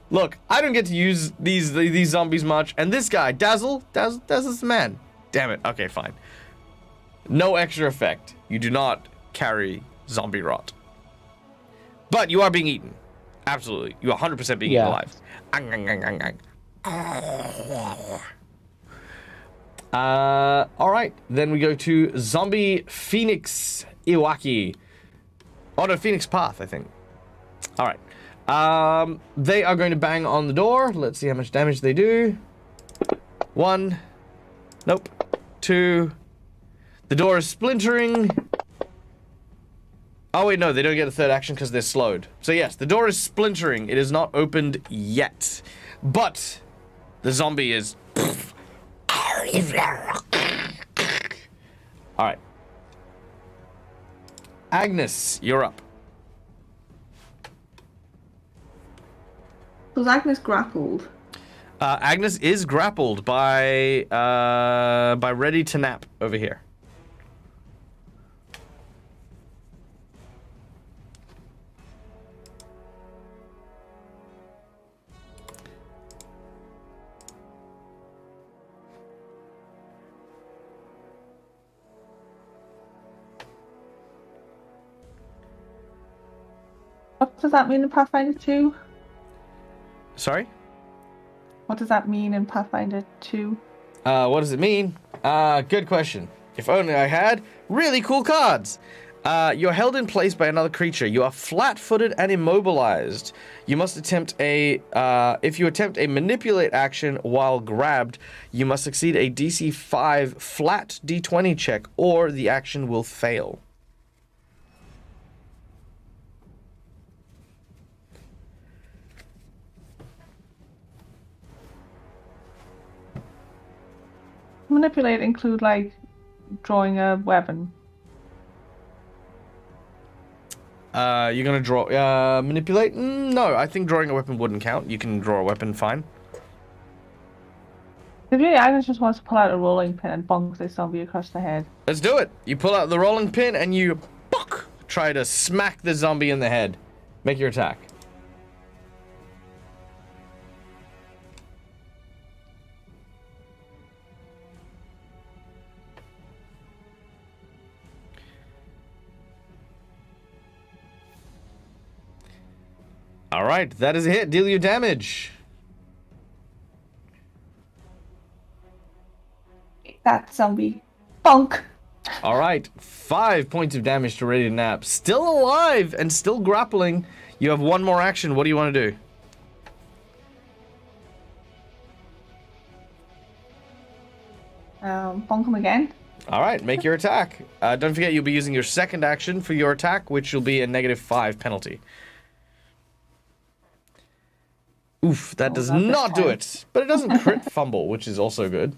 Look, I don't get to use these zombies much, and this guy, Dazzle's the man. Damn it. Okay, fine. No extra effect. You do not carry zombie rot. But you are being eaten. Absolutely. You are 100% being eaten alive. All right. Then we go to Zombie Phoenix Iwaki. Oh, no, Phoenix Path, I think. All right. They are going to bang on the door. Let's see how much damage they do. 1. Nope. 2. The door is splintering. Oh, wait, no, they don't get a third action because they're slowed. So, yes, the door is splintering. It is not opened yet. But the zombie is... All right. Agnes, you're up. Was Agnes grappled? Agnes is grappled by Ready to Nap over here. What does that mean in Pathfinder 2? Sorry? What does that mean in Pathfinder 2? What does it mean? Good question. If only I had really cool cards. You're held in place by another creature. You are flat-footed and immobilized. You must attempt if you attempt a manipulate action while grabbed, you must succeed a DC 5 flat D20 check, or the action will fail. Manipulate include like drawing a weapon. You're gonna draw manipulate? No, I think drawing a weapon wouldn't count. You can draw a weapon fine. Maybe Agnes just wants to pull out a rolling pin and bonk this zombie across the head. Let's do it. You pull out the rolling pin and you try to smack the zombie in the head. Make your attack. All right, that is a hit. Deal your damage. That zombie. Bonk. All right, 5 points of damage to Ready to Nap. Still alive and still grappling. You have one more action. What do you want to do? Bonk him again. All right, make your attack. Don't forget you'll be using your second action for your attack, which will be a -5 penalty. Oof, that does not do it. But it doesn't crit fumble, which is also good.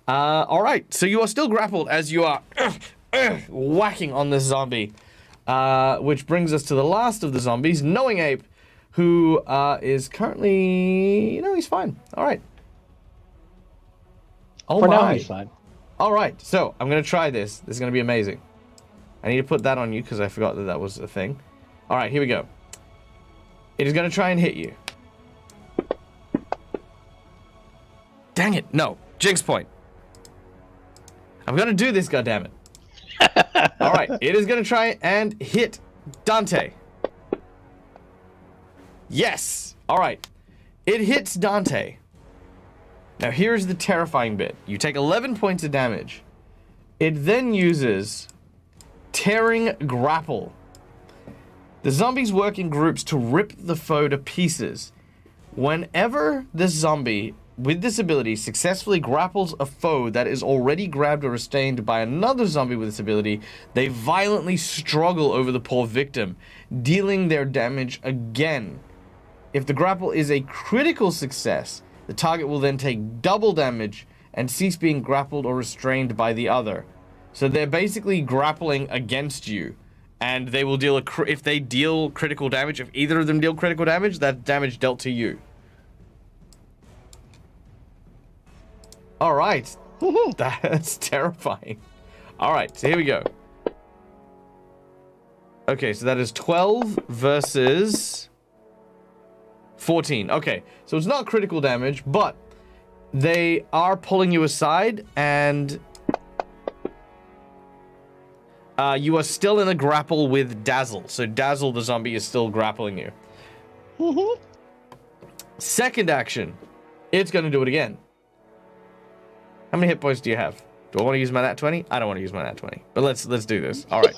All right, so you are still grappled as you are whacking on this zombie. Which brings us to the last of the zombies, Knowing Ape, who is currently... he's fine. All right. Oh, For my. now, he's fine. All right, so I'm going to try this. This is going to be amazing. I need to put that on you because I forgot that that was a thing. All right, here we go. It is going to try and hit you. Dang it, no. Jinx point. I'm going to do this, goddammit. All right, it is going to try and hit Dante. Yes. All right. It hits Dante. Now, here's the terrifying bit. You take 11 points of damage. It then uses Tearing Grapple. The zombies work in groups to rip the foe to pieces. Whenever this zombie with this ability successfully grapples a foe that is already grabbed or restrained by another zombie with this ability, they violently struggle over the poor victim, dealing their damage again. If the grapple is a critical success, the target will then take double damage and cease being grappled or restrained by the other. So they're basically grappling against you, and they will deal if they deal critical damage, if either of them deal critical damage, that's damage dealt to you. All right. That's terrifying. All right, so here we go. Okay, so that is 12 versus 14. Okay, so it's not critical damage, but they are pulling you aside, and you are still in a grapple with Dazzle. So Dazzle, the zombie, is still grappling you. Mm-hmm. Second action, it's going to do it again. How many hit points do you have? Do I want to use my nat 20? I don't want to use my nat 20, but let's do this. All right.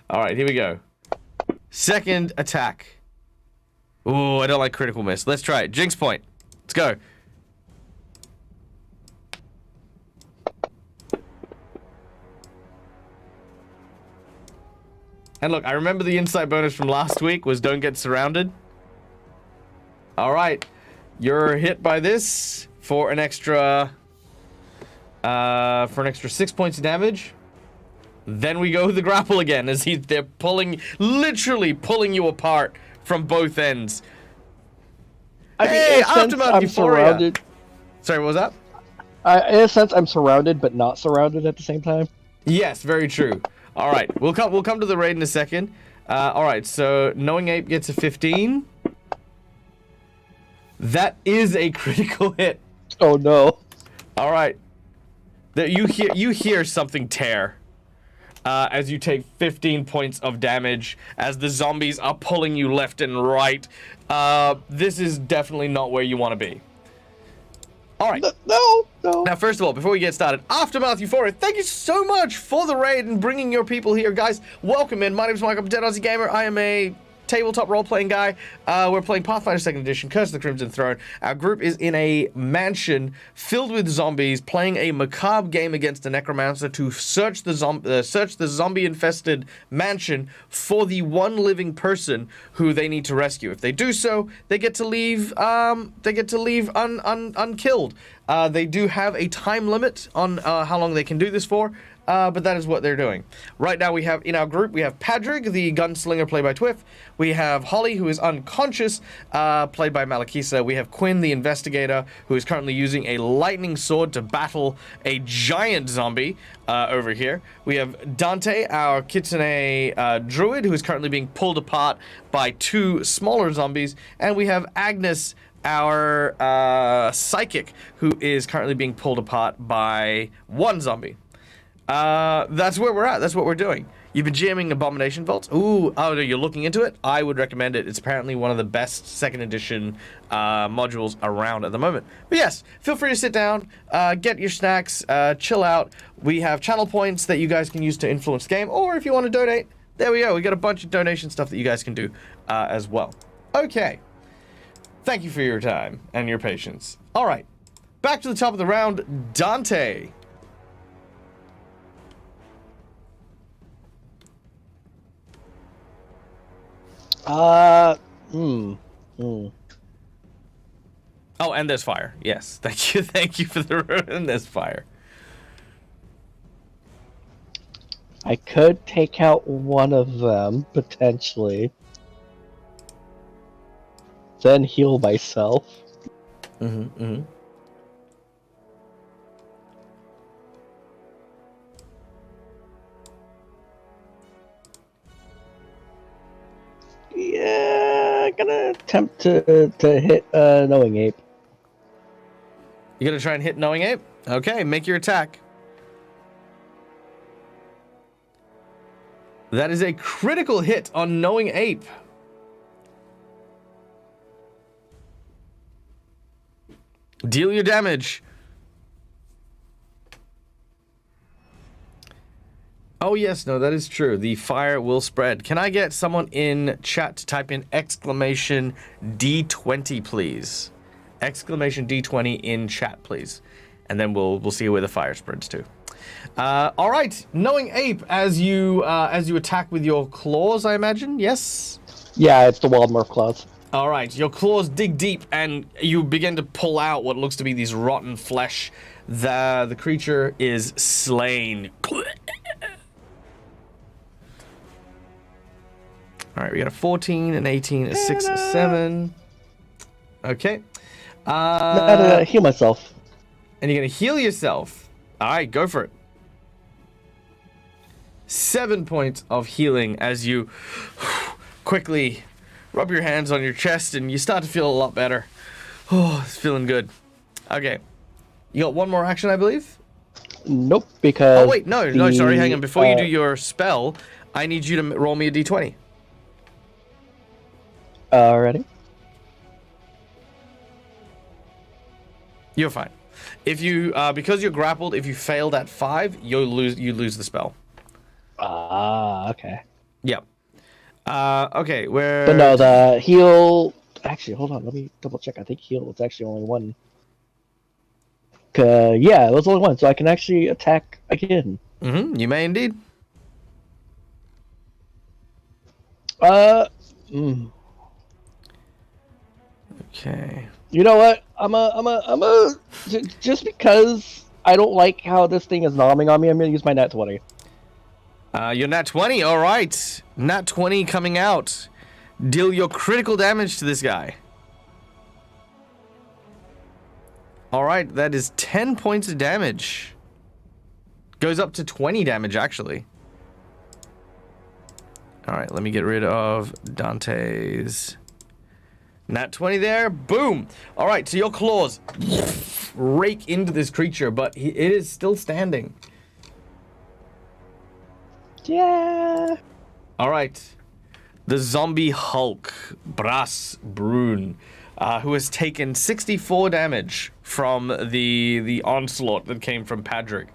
All right, here we go. Second attack. Ooh, I don't like critical miss. Let's try it. Jinx point. Let's go. And look, I remember the insight bonus from last week was don't get surrounded. All right. You're hit by this for an extra 6 points of damage. Then we go with the grapple again as they're literally pulling you apart from both ends. I mean, Hey, in a sense, Aftermath I'm Euphoria. surrounded. Sorry, what was that? In a sense, I'm surrounded but not surrounded at the same time. Yes, very true. All right, we'll come to the raid in a second. All right, so Knowing Ape gets a 15. That is a critical hit. Oh no! All right, you hear something tear as you take 15 points of damage as the zombies are pulling you left and right. This is definitely not where you want to be. All right. No. Now, first of all, before we get started, Aftermath Euphoria, thank you so much for the raid and bringing your people here. Guys, welcome in. My name is Mike. I'm Dead Aussie Gamer. I am a tabletop role-playing guy. We're playing Pathfinder 2nd Edition, Curse of the Crimson Throne. Our group is in a mansion filled with zombies, playing a macabre game against a necromancer to search the zombie-infested mansion for the one living person who they need to rescue. If they do so, they get to leave. Unkilled. They do have a time limit on how long they can do this for. But that is what they're doing. Right now we have, in our group, we have Padrig, the gunslinger, played by Twiff. We have Holly, who is unconscious, played by Malakisa. We have Quinn, the investigator, who is currently using a lightning sword to battle a giant zombie over here. We have Dante, our kitsune druid, who is currently being pulled apart by two smaller zombies. And we have Agnes, our psychic, who is currently being pulled apart by one zombie. That's where we're at. That's what we're doing. You've been jamming Abomination Vaults. Ooh, oh, you're looking into it? I would recommend it. It's apparently one of the best 2nd edition modules around at the moment. But yes, feel free to sit down, get your snacks, chill out. We have channel points that you guys can use to influence the game, or if you want to donate, there we go. We got a bunch of donation stuff that you guys can do as well. Okay. Thank you for your time and your patience. All right. Back to the top of the round, Dante. Oh, and there's fire. Yes, thank you for the road. And there's fire. I could take out one of them, potentially. Then heal myself. Yeah, gonna attempt to hit Knowing Ape. You gonna try and hit Knowing Ape? Okay, make your attack. That is a critical hit on Knowing Ape. Deal your damage. Oh, yes, no, that is true. The fire will spread. Can I get someone in chat to type in exclamation D20, please? Exclamation D20 in chat, please. And then we'll see where the fire spreads to. All right, Knowing Ape, as you attack with your claws, I imagine, yes? Yeah, it's the Wild Morph claws. All right, your claws dig deep, and you begin to pull out what looks to be these rotten flesh. The creature is slain. All right, we got a 14, an 18, a 6, a 7. Okay. Heal myself. And you're going to heal yourself. All right, go for it. 7 points of healing as you quickly rub your hands on your chest and you start to feel a lot better. Oh, it's feeling good. Okay. You got one more action, I believe? Nope, because... Oh, wait, no, sorry, hang on. Before you do your spell, I need you to roll me a d20. Ready? You're fine. If you, because you're grappled, if you fail that 5, you lose the spell. Okay. Yep. Okay, where... But no, the heal... Actually, hold on, let me double check. I think heal was actually only one. Yeah, it was only one, so I can actually attack again. Mm-hmm, you may indeed. Okay. You know what? Just because I don't like how this thing is nomming on me, I'm gonna use my nat 20. Your nat 20, alright. Nat 20 coming out. Deal your critical damage to this guy. Alright, that is 10 points of damage. Goes up to 20 damage, actually. Alright, let me get rid of Dante's... Nat 20 there. Boom! Alright, so your claws rake into this creature, but it is still standing. Yeah. Alright. The zombie Hulk, Bras Brune, who has taken 64 damage from the onslaught that came from Padrick.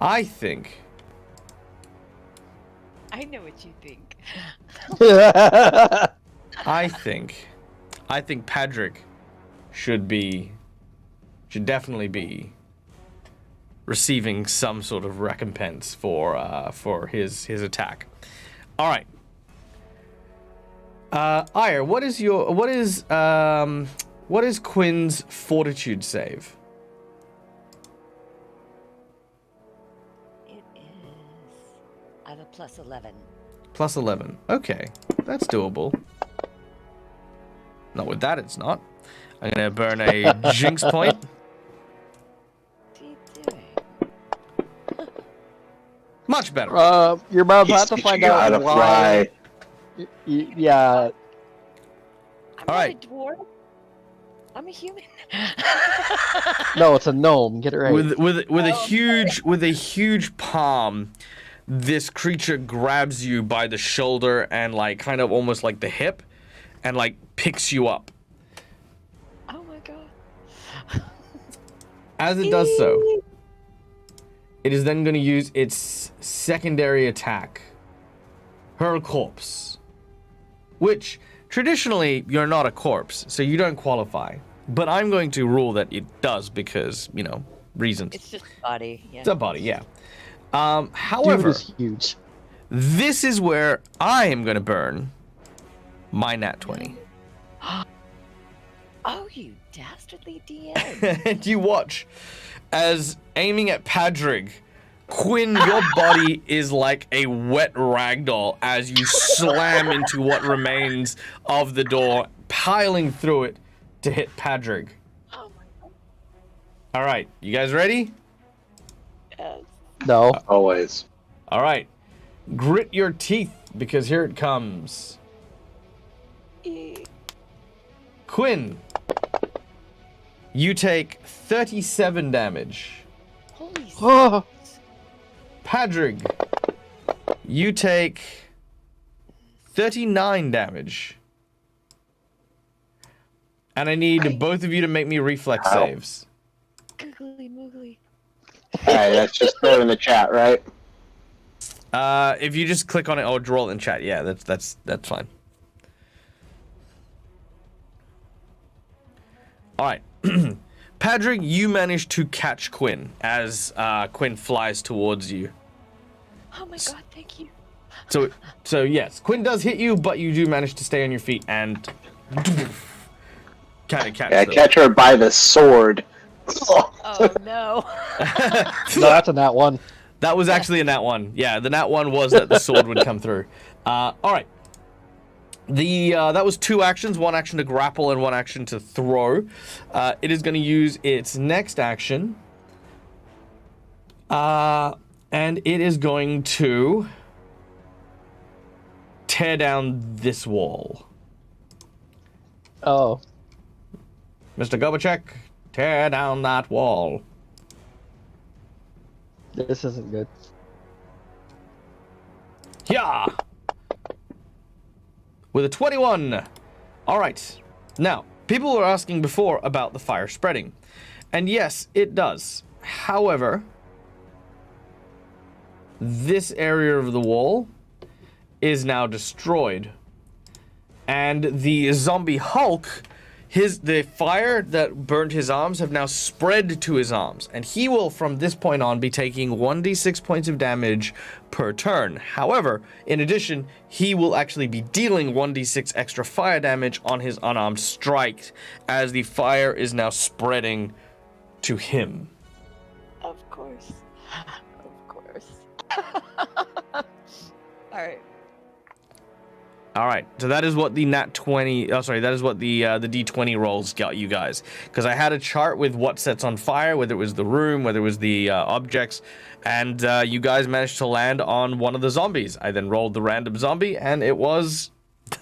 I think... I know what you think. I think Padrick should definitely be receiving some sort of recompense for his attack. All right. Ire, what is Quinn's fortitude save? It is. I have a plus 11. Plus 11. Okay, that's doable. Not with that, it's not. I'm gonna burn a jinx point. What are you doing? Much better. You're about He's to find teaching you how out to why. fly. Yeah. I'm All not right. a dwarf. I'm a human. No, it's a gnome. Get it right. With a huge palm, this creature grabs you by the shoulder and like kind of almost like the hip, and like picks you up. Oh my god. As it does so, it is then going to use its secondary attack, Hurl Corpse, which traditionally you're not a corpse, so you don't qualify. But I'm going to rule that it does because, you know, reasons. It's just a body. Yeah. It's a body, yeah. Dude However, is huge. this is where I am going to burn my nat 20. Oh, you dastardly DM. And you watch as aiming at Padrig, Quinn, your body is like a wet ragdoll as you slam into what remains of the door, piling through it to hit Padrig. Oh my god. All right, you guys ready? Yes. No. Always. All right, grit your teeth because here it comes. Quinn, you take 37 damage. Holy Oh. Padrig, you take 39 damage. And I need both of you to make me reflex saves. googly moogly. Alright, that's just there in the chat, right? If you just click on it or draw it in chat, yeah, that's fine. All right. Padrig, you manage to catch Quinn as Quinn flies towards you. Oh my god, thank you. So yes, Quinn does hit you, but you do manage to stay on your feet and kind of catch Yeah, them. catch her by the sword. Oh no. No, that's a nat one. That was actually a nat one. Yeah, the nat one was that the sword would come through. All right. That was 2 actions, 1 action to grapple and 1 action to throw. It is going to use its next action. And it is going to tear down this wall. Oh. Mr. Gobachek, tear down that wall. This isn't good. Yeah. With a 21. All right. Now, people were asking before about the fire spreading. And yes, it does. However, this area of the wall is now destroyed. And the zombie Hulk, the fire that burned his arms have now spread to his arms. And he will, from this point on, be taking 1d6 points of damage per turn. However, in addition, he will actually be dealing 1d6 extra fire damage on his unarmed strike, as the fire is now spreading to him. Of course. Of course. All right. All right, so that is what the nat 20. Oh, sorry, that is what the d20 rolls got you guys. Because I had a chart with what sets on fire, whether it was the room, whether it was the objects, and you guys managed to land on one of the zombies. I then rolled the random zombie, and it was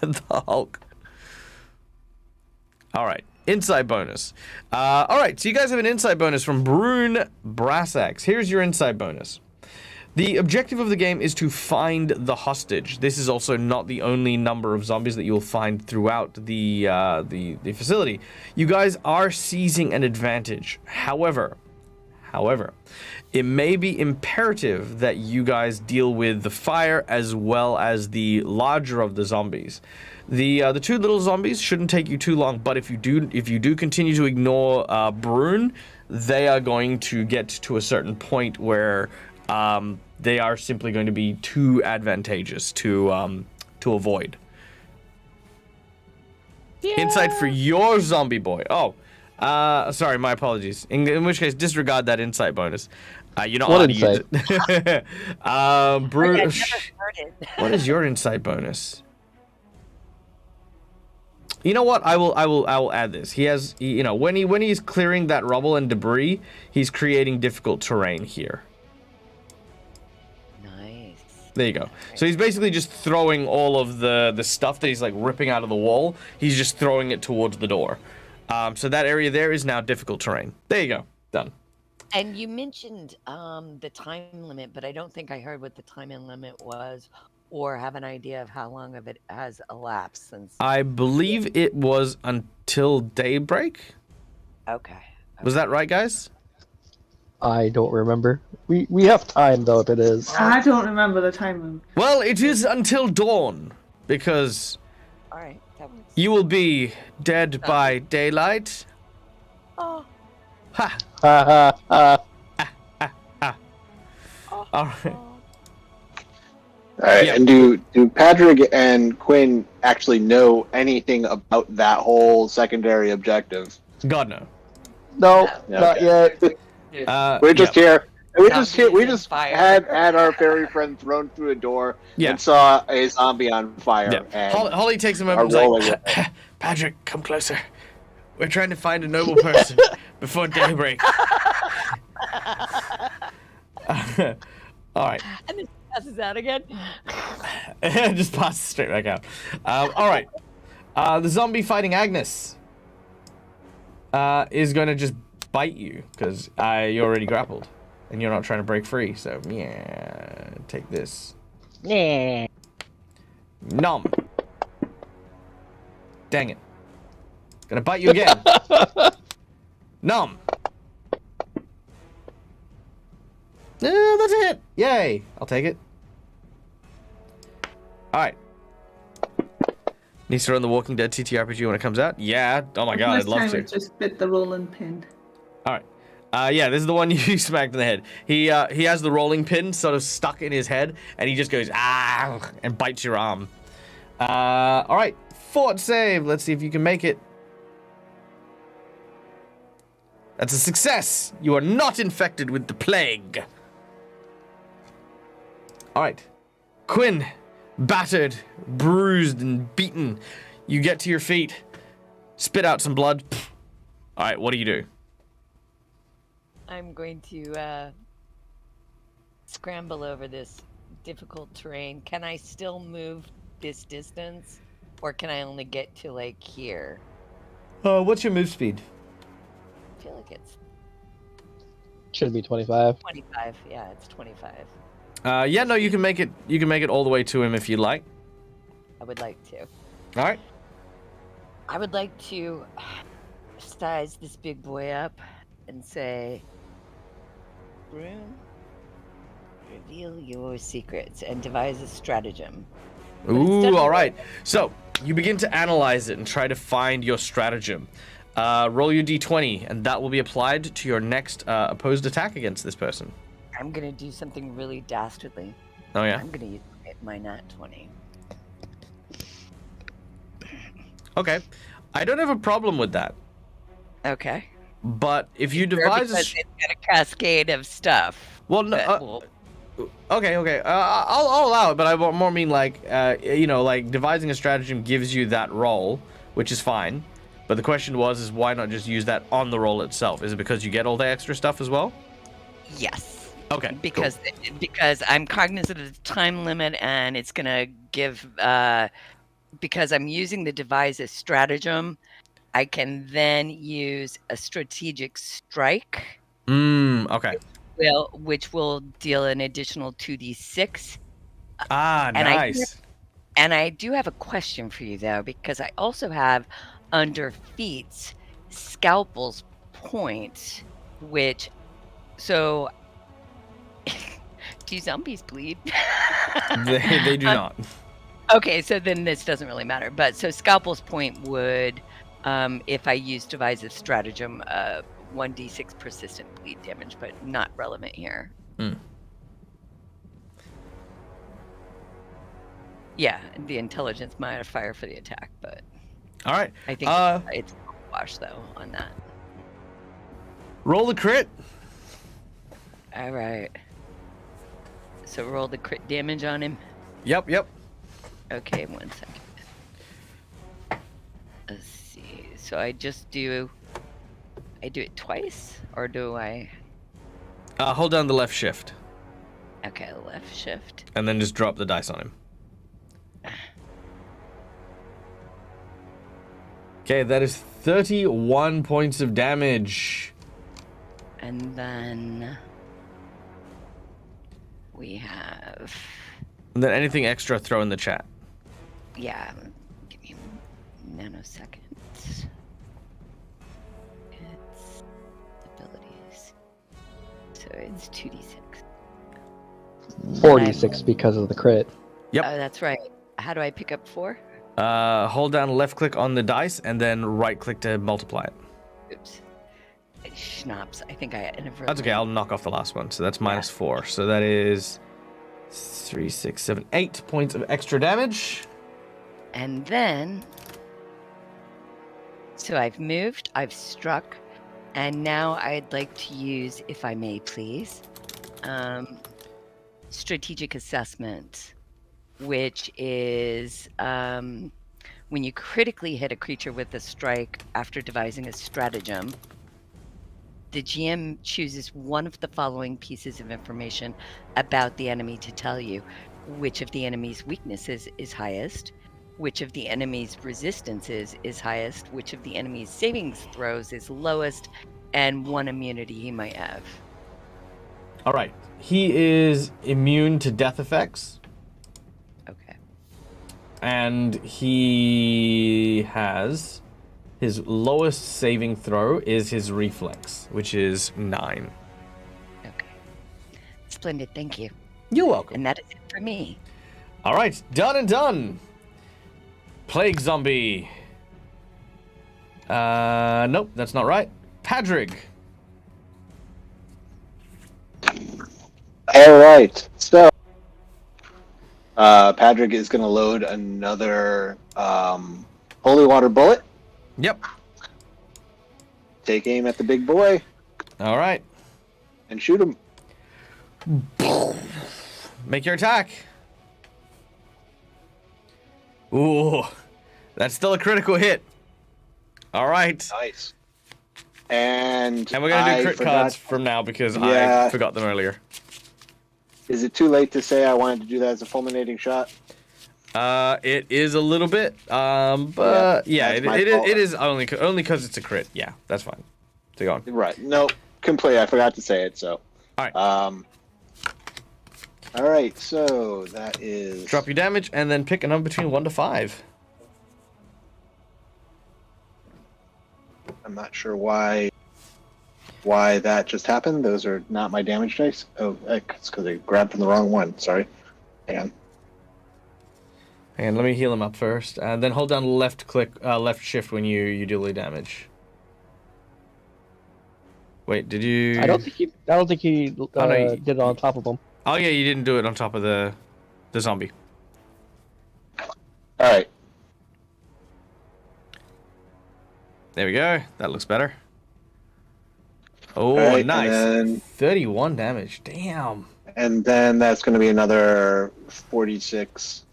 the Hulk. All right, inside bonus. All right, so you guys have an inside bonus from Brune Brassax. Here's your inside bonus. The objective of the game is to find the hostage. This is also not the only number of zombies that you will find throughout the facility. You guys are seizing an advantage. However, it may be imperative that you guys deal with the fire as well as the larger of the zombies. The 2 little zombies shouldn't take you too long, but if you do continue to ignore Brune, they are going to get to a certain point where they are simply going to be too advantageous to avoid. Yeah. Insight for your zombie boy. Oh, sorry, my apologies. In which case, disregard that insight bonus. You're not allowed to use it. What is your insight bonus? You know what? I will add this. He has, when he's clearing that rubble and debris, he's creating difficult terrain here. There you go. So he's basically just throwing all of the stuff that he's like ripping out of the wall. He's just throwing it towards the door. So that area there is now difficult terrain. There you go. Done. And you mentioned the time limit, but I don't think I heard what the time limit was or have an idea of how long of it has elapsed since. I believe it was until daybreak. Okay. Was that right, guys? I don't remember. We have time, though, if it is. I don't remember the time limit. Well, it is until dawn, because all right, that works. You will be dead by daylight. Oh. Ha! Ha ha ha. All right. All right, Yeah. and do Patrick and Quinn actually know anything about that whole secondary objective? God, no. No, Yeah, not okay. yet. We're just here. We just Zombies had and fire. our fairy friend thrown through a door Yeah. and saw a zombie on fire. Yeah. And Holly takes a moment and rolling is like, Patrick, come closer. We're trying to find a noble person before daybreak. All right. And then passes out again. Just pass straight back out. All right. The zombie fighting Agnes is going to just bite you because you're already grappled and you're not trying to break free. So, yeah, take this. Yeah. Nom. Dang it. Gonna bite you again. Nom. That's it. Yay. I'll take it. Alright. Needs to run the Walking Dead TTRPG when it comes out? Yeah. Oh my god, I'd love to. It just bit the rolling pin. Alright. Yeah, this is the one you smacked in the head. He has the rolling pin sort of stuck in his head, and he just goes, ah, and bites your arm. Alright. Fort save. Let's see if you can make it. That's a success. You are not infected with the plague. All right. Quinn, battered, bruised, and beaten. You get to your feet, spit out some blood. All right, what do you do? I'm going to scramble over this difficult terrain. Can I still move this distance, or can I only get to like here? What's your move speed? I feel like it's Should be 25. 25. Yeah, it's 25. Yeah, no, you can make it. You can make it all the way to him if you'd like. I would like to. All right. I would like to size this big boy up and say, Rune, reveal your secrets and devise a stratagem. But instead Ooh, of all right. So you begin to analyze it and try to find your stratagem. Roll your d20, and that will be applied to your next opposed attack against this person. I'm going to do something really dastardly. Oh, yeah? I'm going to use my nat 20. Okay. I don't have a problem with that. Okay. But if you Sure, devise a... because it's got a cascade of stuff. Well, no... that will- Okay. I'll allow it, but I more mean like, like devising a stratagem gives you that roll, which is fine. But the question is why not just use that on the roll itself? Is it because you get all the extra stuff as well? Yes. Okay. Because I'm cognizant of the time limit, and it's gonna give because I'm using the devise a stratagem, I can then use a strategic strike. Okay. Which will deal an additional 2d6. Ah, And nice. I do have a question for you though, because I also have under feats scalpel's point, which do zombies bleed? They do not. Okay, so then this doesn't really matter. But so scalpel's point would, if I use devise a stratagem, 1d6 persistent bleed damage, but not relevant here. Yeah, the intelligence modifier for the attack, but All right. I think it's wash though on that. Roll the crit. All right. So roll the crit damage on him. Yep. Okay, 1 second. Let's see. So I do it twice, or do I? Hold down the left shift, Okay, left shift. and then just drop the dice on him. Okay, that is 31 points of damage. And then we have, And then anything extra, throw in the chat. yeah, give me nanoseconds. It's abilities. So it's 2d6. 46 because of the crit. Yep. Oh, that's right. How do I pick up 4? Hold down left click on the dice, and then right click to multiply it. Oops. Schnapps. I think I inadvertently. That's okay, I'll knock off the last one. So that's minus 4. So that is 3, 6, 7, 8 points of extra damage. And then, so I've moved, I've struck, and now I'd like to use, if I may please, strategic assessment, which is when you critically hit a creature with a strike after devising a stratagem, the GM chooses one of the following pieces of information about the enemy to tell you which of the enemy's weaknesses is highest, which of the enemy's resistances is highest, which of the enemy's savings throws is lowest, and one immunity he might have. All right. He is immune to death effects, Okay. and he has his lowest saving throw is his reflex, which is 9. Okay. Splendid. Thank you. You're welcome. And that is it for me. All right, done and done. Plague zombie. Nope, that's not right. Padrig. All right. So, Patrick is going to load another holy water bullet. Yep. Take aim at the big boy All right. and shoot him. Make your attack. Ooh, that's still a critical hit. All right. Nice. And we're going to do I crit forgot- cards from now because I Yeah. forgot them earlier. Is it too late to say I wanted to do that as a fulminating shot? It is a little bit, but yeah, that's my it fault. is only because it's a crit. Yeah, that's fine. So go on. Right. No, completely. I forgot to say it, so. All right. All right, so that is... Drop your damage and then pick a number between 1 to 5. I'm not sure why that just happened. Those are not my damage dice. Oh, it's because I grabbed from the wrong one. Sorry. Hang on. And let me heal him up first, and then hold down left shift when you deal the damage. Wait, did you? I don't think he no, you- did it on top of him. Oh yeah, you didn't do it on top of the zombie. All right. There we go. That looks better. Oh, All right, nice. and then- 31 damage. Damn. And then that's going to be another 46.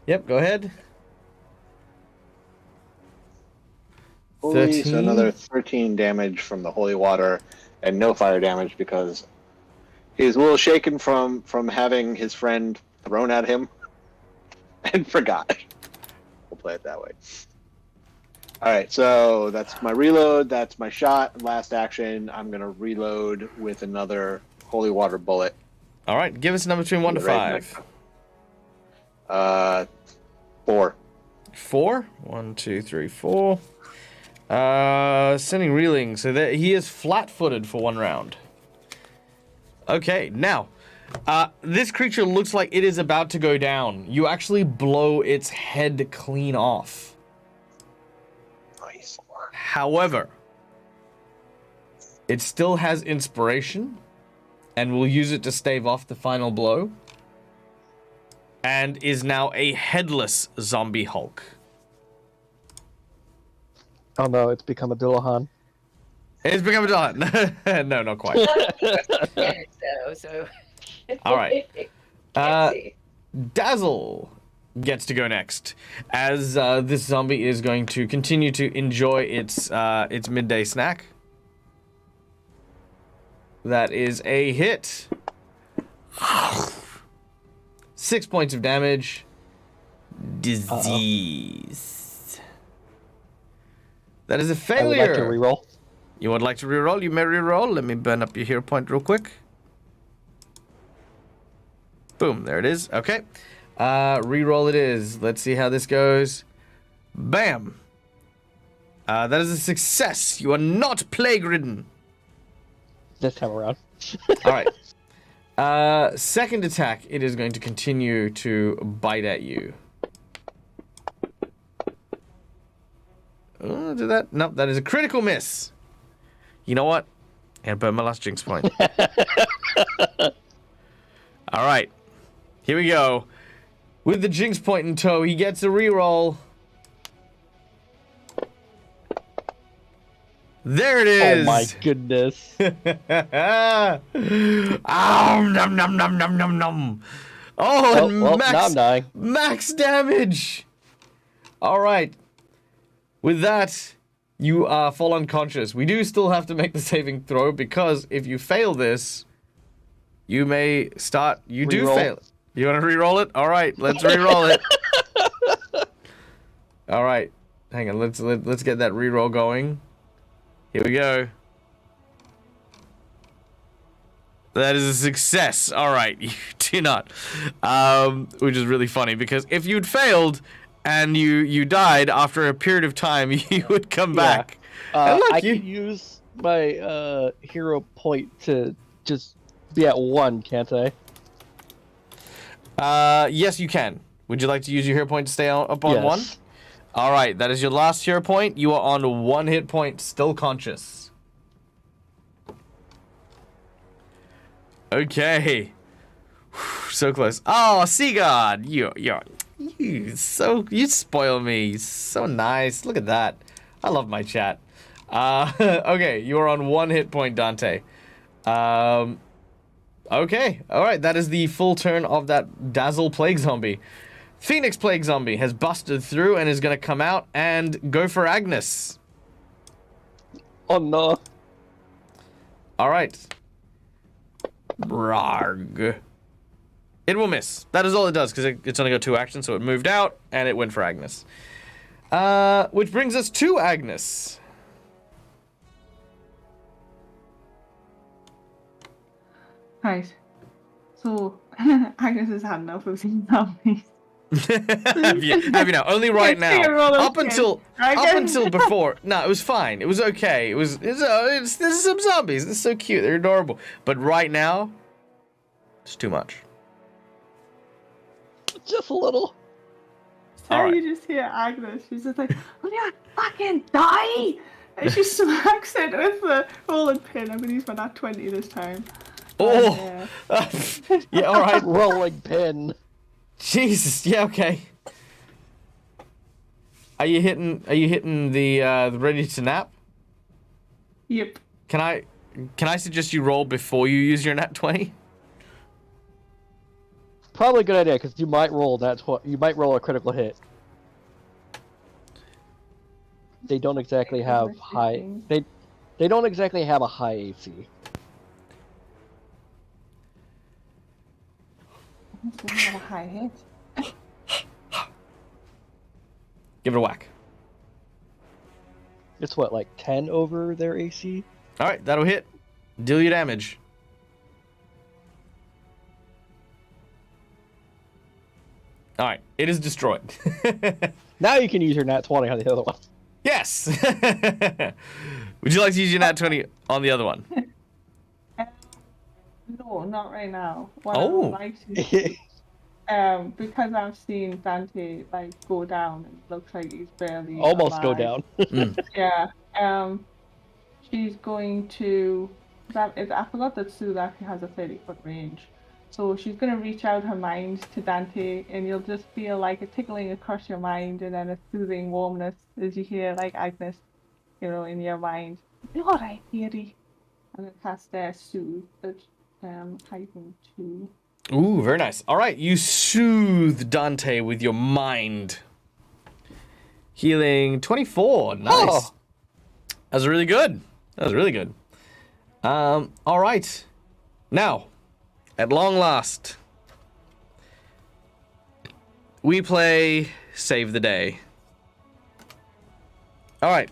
Yep, go ahead. Holy, 13. so another 13 damage from the holy water, and no fire damage because he was a little shaken from having his friend thrown at him and forgot. We'll play it that way. All right, so that's my reload. That's my shot. Last action, I'm going to reload with another holy water bullet. All right, give us a number between 1 to Right 5. 4. 4? 1, 2, 3, 4. Sending reeling, so that he is flat-footed for 1 round. Okay, now, this creature looks like it is about to go down. You actually blow its head clean off. Nice. However, it still has inspiration, and will use it to stave off the final blow, and is now a headless zombie Hulk. Oh no, it's become a Dullahan. It's become a dot. No, not quite. So. All right. Can't see. Dazzle gets to go next, as this zombie is going to continue to enjoy its midday snack. That is a hit. 6 points of damage. Disease. That is a I failure. would like to reroll. You would like to reroll? You may reroll. Let me burn up your hero point real quick. Boom, there it is. Okay. Reroll it is. Let's see how this goes. Bam. That is a success. You are not plague-ridden. This time around. All right. Second attack, it is going to continue to bite at you. Did that? Nope, that is a critical miss. You know what? And burn my last jinx point. All right. Here we go. With the jinx point in tow, he gets a reroll. There it is. Oh my goodness. Nom nom nom nom nom nom. Oh, and Well, max, now I'm dying. max damage. All right. With that, you fall unconscious. We do still have to make the saving throw because if you fail this, you may start. You do Reroll. fail. You want to re-roll it? All right, let's re-roll it. All right, hang on. Let's get that re-roll going. Here we go. That is a success. All right, you do not. Which is really funny because if you'd failed and you died after a period of time, you would come back. And look, I could use my hero point to just be at 1, can't I? Yes, you can. Would you like to use your hero point to stay up on Yes. 1? All right, that is your last hero point. You are on 1 hit point, still conscious. Okay. So close. Oh, Seagod, you spoil me. So nice. Look at that. I love my chat. Okay, you are on 1 hit point, Dante. Okay, all right. That is the full turn of that Dazzle Plague Zombie. Phoenix Plague Zombie has busted through and is going to come out and go for Agnes. Oh no. All right. Brarg. It will miss. That is all it does, because it's only got 2 actions, so it moved out, and it went for Agnes. Which brings us to Agnes. Right. So, Agnes has had enough of these zombies. have you now? Only right Can't see a now. roller Up skate. until Dragon. before. No, it was fine. It was okay. There's some zombies. They're so cute. They're adorable. But right now, it's too much. Just a little. So Alright. you just hear Agnes. She's just like, "Will you fucking die?" And she smacks it with the rolling pin. I'm gonna use my nat 20 this time. Oh. And, Yeah. All right. Rolling pin. Jesus. Yeah. Okay. Are you hitting the ready to nap? yep. Can I suggest you roll before you use your nat 20? Probably a good idea because you might roll you might roll a critical hit. They don't exactly have high. They don't exactly have a high AC. This is not a high hit. Give it a whack. It's what, like 10 over their AC? All right, that'll hit. Deal your damage. All right, it is destroyed. Now you can use your nat 20 on the other one. Yes. Would you like to use your nat 20 on the other one? No, not right now. What Oh. I would like to, because I've seen Dante like go down and it looks like he's barely Almost go alive. down. Yeah. She's going to. I forgot that Sue actually has a 30-foot range. So she's going to reach out her mind to Dante, and you'll just feel like a tickling across your mind, and then a soothing warmness as you hear like Agnes, in your mind. All right, dearie. I'm going to cast Soothe, hyphen 2. Ooh, very nice. All right, you soothe Dante with your mind. Healing 24. Nice. Oh. That was really good. All right. Now, at long last, we play Save the Day. All right.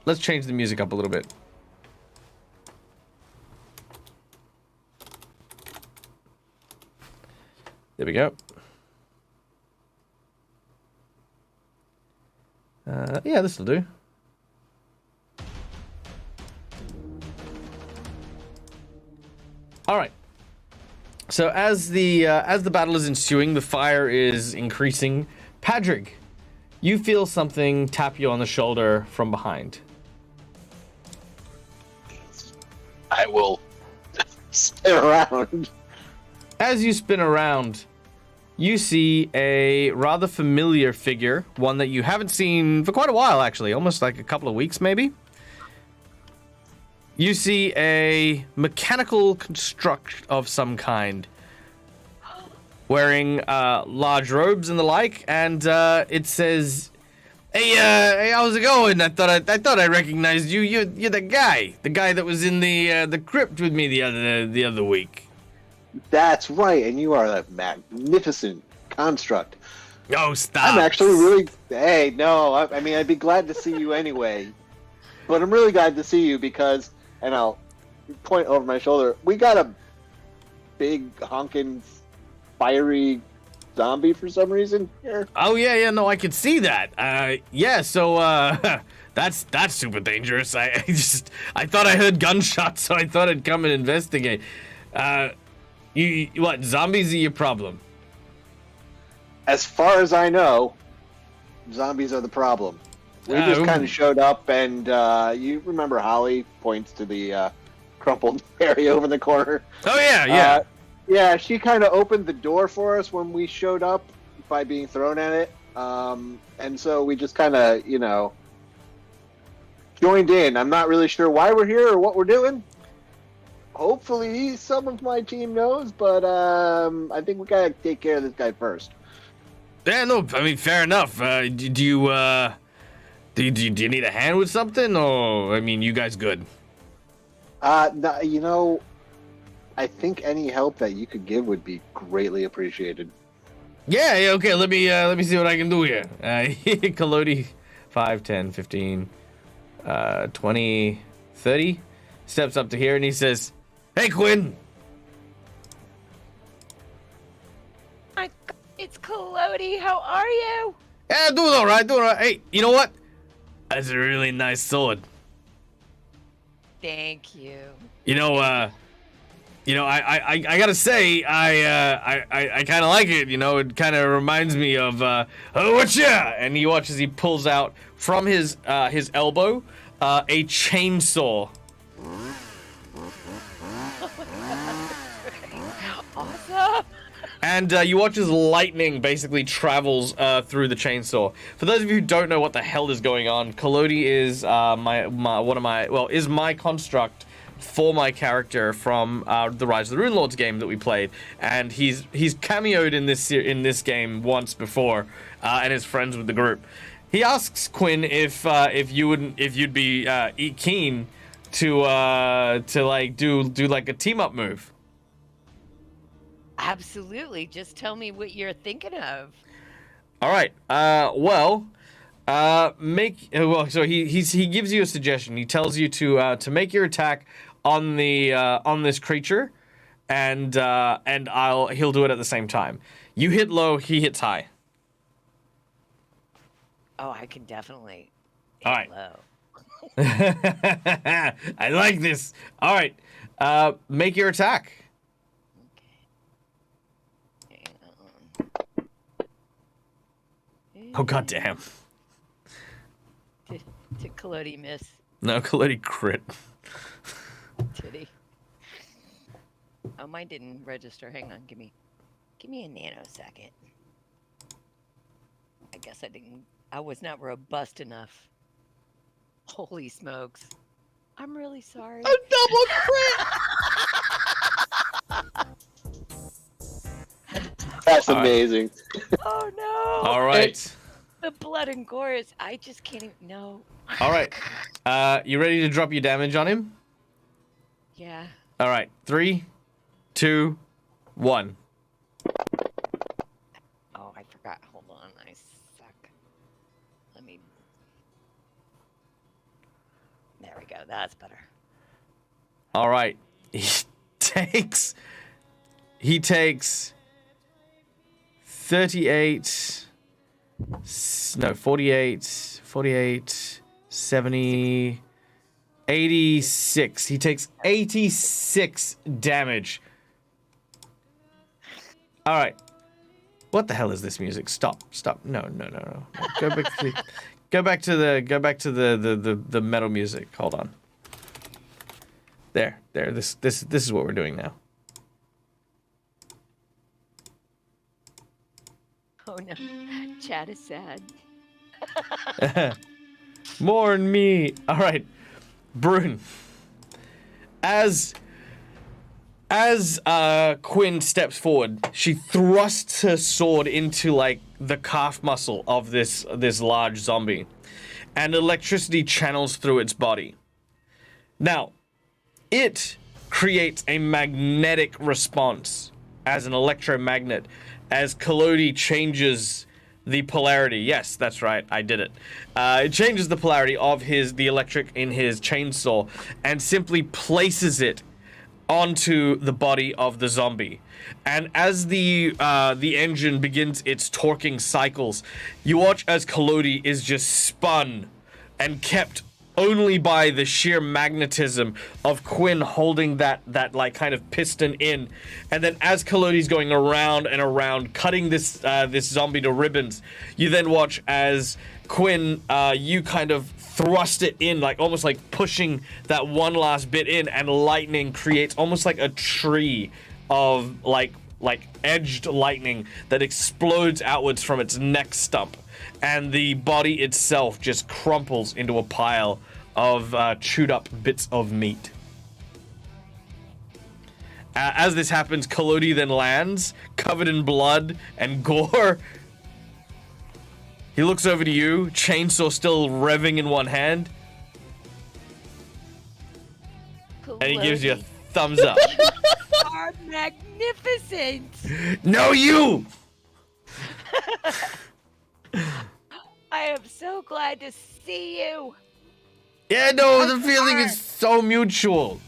Let's change the music up a little bit. There we go. Yeah, this will do. All right. So as the battle is ensuing, the fire is increasing. Padrig, you feel something tap you on the shoulder from behind. I will spin around. As you spin around, you see a rather familiar figure, one that you haven't seen for quite a while, actually, almost like a couple of weeks, maybe. You see a mechanical construct of some kind, wearing large robes and the like, and it says, "Hey, how's it going? I thought I recognized you. You're the guy that was in the crypt with me the other week." That's right, and you are a magnificent construct. Oh, stop! I'm actually really. Hey, no, I mean, I'd be glad to see you anyway. But I'm really glad to see you because, and I'll point over my shoulder, we got a big, honking, fiery zombie for some reason here. Oh, yeah, no, I can see that. Yeah, so, that's super dangerous. I thought I heard gunshots, so I thought I'd come and investigate. What, zombies are your problem? As far as I know, zombies are the problem. We just kind of showed up, and you remember Holly points to the crumpled area over the corner. Oh, yeah. Yeah, she kind of opened the door for us when we showed up by being thrown at it. And so we just kind of, joined in. I'm not really sure why we're here or what we're doing. hopefully some of my team knows, but I think we gotta take care of this guy first. Yeah, no, I mean, fair enough. Do you need a hand with something, or I mean, you guys good? No, you know, I think any help that you could give would be greatly appreciated. Yeah, okay, let me see what I can do here. Kalodi, 5, 10, 15, 20, 30, steps up to here and he says, "Hey, Quinn." My God, it's Kalodi. How are you? Yeah, doing all right. Hey, you know what? That's a really nice sword. Thank you. I gotta say, I kind of like it. You know, it kind of reminds me of whatcha? And you watch as he pulls out from his elbow a chainsaw. Awesome. And you watch as lightning basically travels through the chainsaw. For those of you who don't know what the hell is going on, Kalodi is is my construct for my character from the Rise of the Rune Lords game that we played, and he's cameoed in this game once before, and is friends with the group. He asks Quinn if you'd be keen to like do like a team up move. Absolutely. Just tell me what you're thinking of. All right. So he gives you a suggestion. He tells you to make your attack on this creature, and he'll do it at the same time. You hit low, he hits high. Oh, I can definitely. All right. Low. I like this. All right. Make your attack. Oh, goddamn. Did Kalodi miss? No, Kalodi crit. Titty. Oh, mine didn't register. Hang on. Give me a nanosecond. I guess I was not robust enough. Holy smokes. I'm really sorry. A double crit! That's amazing. Oh, no. All right. The blood and gore is, I just can't even, no. All right. You ready to drop your damage on him? Yeah. All right. 3, 2, 1. Oh, I forgot. Hold on. I suck. Let me. There we go. That's better. All right. He takes 38, no, 48, 70, 86. He takes 86 damage. All right. What the hell is this music? Stop. No. Go back to the metal music. Hold on. There. This is what we're doing now. Oh no, Chad is sad. More than me. All right, Brune. As Quinn steps forward, she thrusts her sword into like the calf muscle of this large zombie, and electricity channels through its body. Now, it creates a magnetic response as an electromagnet as Kalodi changes the polarity. Yes, that's right, I did it. It changes the polarity of the electric in his chainsaw and simply places it onto the body of the zombie. And as the engine begins its torquing cycles, you watch as Kalodi is just spun and kept only by the sheer magnetism of Quinn holding that like kind of piston in. And then as Kalodi's going around and around, cutting this zombie to ribbons, you then watch as Quinn, you kind of thrust it in, like almost like pushing that one last bit in, and lightning creates almost like a tree of like edged lightning that explodes outwards from its neck stump, and the body itself just crumples into a pile of chewed up bits of meat. As this happens, Collodi then lands, covered in blood and gore. He looks over to you, chainsaw still revving in one hand, and he gives you a thumbs up. You are magnificent. No, you! I am so glad to see you. Yeah, no, the feeling is so mutual.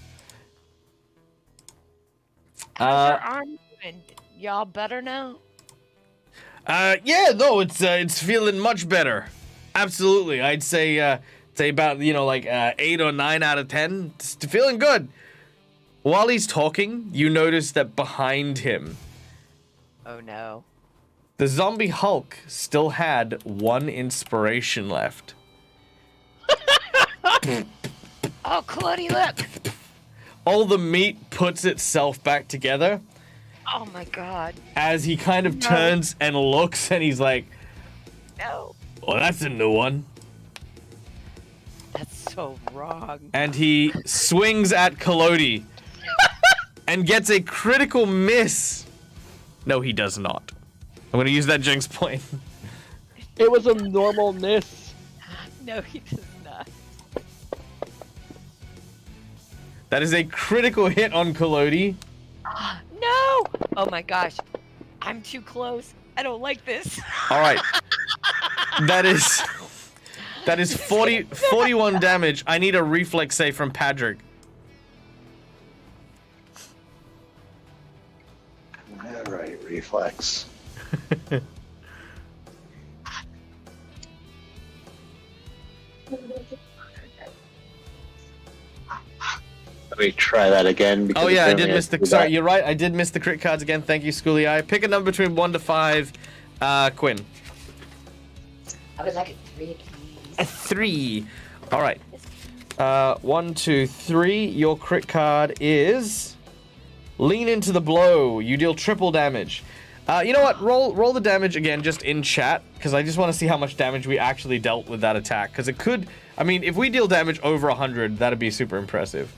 How's your arm doing? Y'all better now? Yeah, no, it's feeling much better. Absolutely, I'd say about 8 or 9 out of 10. It's feeling good. While he's talking, you notice that behind him, Oh no. the zombie Hulk still had 1 inspiration left. Oh, Claudia, look. All the meat puts itself back together Oh my God. as he kind of turns and looks, and he's like, No. "Well, that's a new one." That's so wrong. And he swings at Collodi and gets a critical miss. No, he does not. I'm going to use that Jinx point. It was a normal miss. No, he does not. That is a critical hit on Collodi. No! Oh my gosh. I'm too close. I don't like this. All right. That is 41 damage. I need a reflex save from Patrick. All right, reflex. Let me try that again. Because Oh yeah, I did apparently miss the. do Sorry, that. you're right. I did miss the crit cards again. Thank you, Schooly Eye. Pick a number between 1 to 5. Quinn. I would like a 3, A please. 3. All right. 1, 2, 3. Your crit card is lean into the blow. You deal triple damage. You know what? Roll the damage again, just in chat, because I just want to see how much damage we actually dealt with that attack. Because it could. I mean, if we deal damage over 100, that'd be super impressive.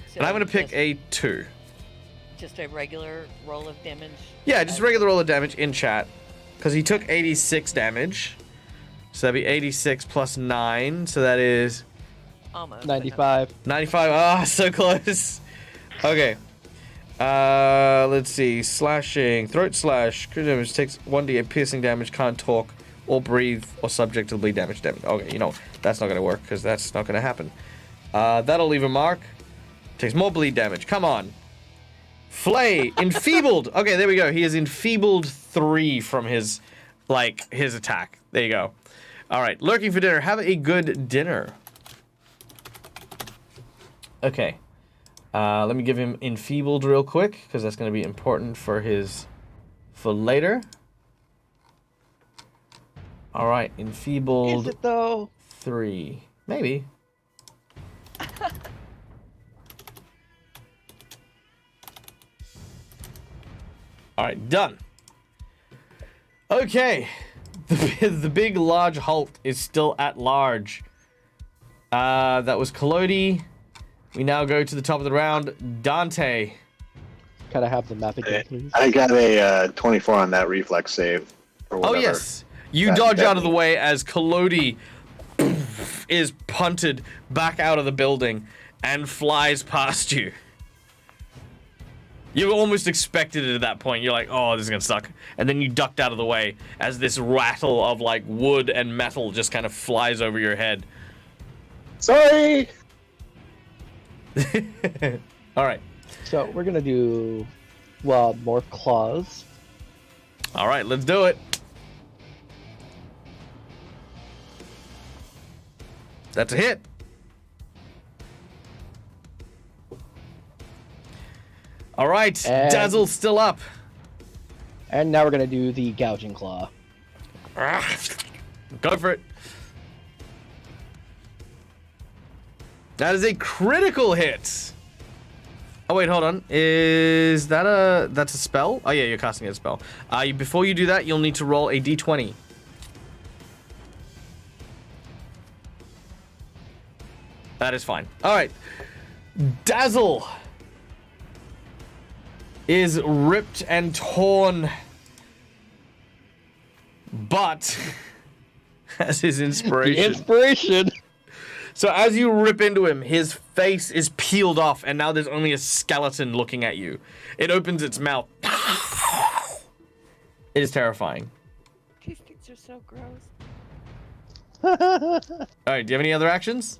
So And I'm gonna pick just, a 2. just a regular roll of damage. Yeah, just regular roll of damage in chat. Because he took 86 damage. So that'd be 86 plus 9. So that is Almost. 95. 95. Ah, so close. Okay. Let's see. Slashing. Throat slash. Crit damage takes 1d8 piercing damage. Can't talk or breathe or subject to bleed damage. Okay, you know, that's not going to work because that's not going to happen. That'll leave a mark. Takes more bleed damage. Come on. Flay. Enfeebled. Okay, there we go. He is enfeebled 3 from his attack. There you go. All right. Lurking for dinner. Have a good dinner. Okay. Let me give him enfeebled real quick because that's going to be important for later. All right. Enfeebled Is it though? 3. Maybe. All right, done. Okay, the big large Hulk is still at large. That was Collodi. We now go to the top of the round. Dante. Can I have the map again, please? I got a 24 on that reflex save. Or Oh whatever. yes, you That- dodge that out of the means- way as Collodi is punted back out of the building and flies past you. You almost expected it at that point. You're like, oh, this is gonna suck. And then you ducked out of the way as this rattle of like wood and metal just kind of flies over your head. Sorry. All right. So we're gonna do, well, morph claws. All right, let's do it. That's a hit. All right, And- Dazzle's still up. And now we're gonna do the gouging claw. Go for it. That is a critical hit. Oh wait, hold on. Is that that's a spell? Oh yeah, you're casting a spell. Before you do that, you'll need to roll a d20. That is fine. All right, Dazzle. is ripped and torn, but as his inspiration. The inspiration. So as you rip into him, his face is peeled off, and now there's only a skeleton looking at you. It opens its mouth. It is terrifying. These things are so gross. Alright, do you have any other actions?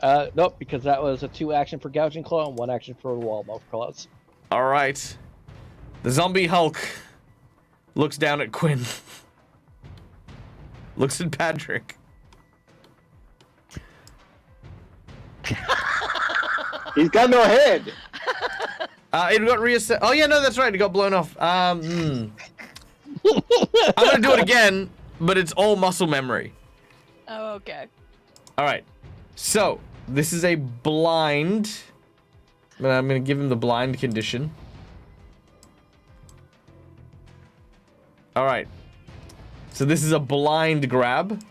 Nope, because that was a 2 action for gouging claw and 1 action for wall mouth claws. Alright. The zombie Hulk looks down at Quinn. Looks at Patrick. He's got no head. It got reassessed. Oh yeah, no, that's right. It got blown off. I'm gonna do it again, but it's all muscle memory. Oh, okay. All right. So this is a blind. I'm gonna give him the blind condition. All right. So this is a blind grab.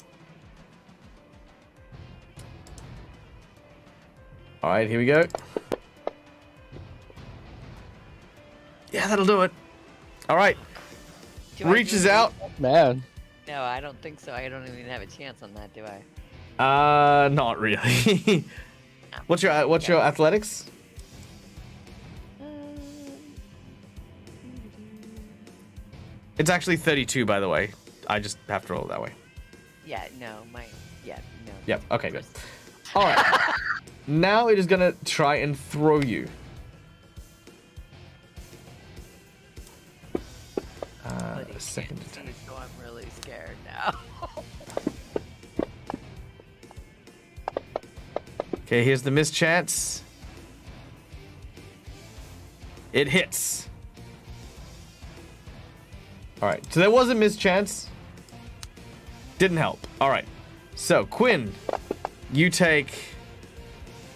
All right, here we go. Yeah, that'll do it. All right. Reaches out. Man. No, I don't think so. I don't even have a chance on that, do I? Not really. What's your athletics? It's actually 32, by the way. I just have to roll it that way. Yeah, no, no. Yep. Okay, good. All right. Now it is gonna try and throw you. Second attack. So I'm really scared now. Okay, here's the mischance. It hits. All right, so there was a mischance. Didn't help. All right, so Quinn, you take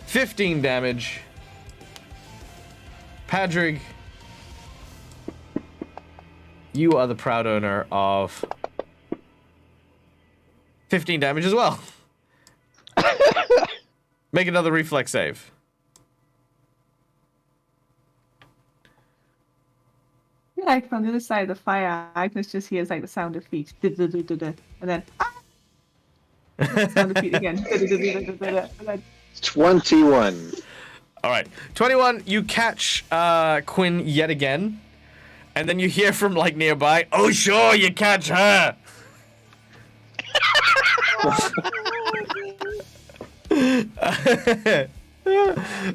15 damage. Padrig, you are the proud owner of 15 damage as well. Make another reflex save. Like from the other side of the fire, Agnes just hears like the sound of feet, and then the sound of feet again, and then 21. All right, 21. You catch Quinn yet again, and then you hear from like nearby. Oh, sure, you catch her.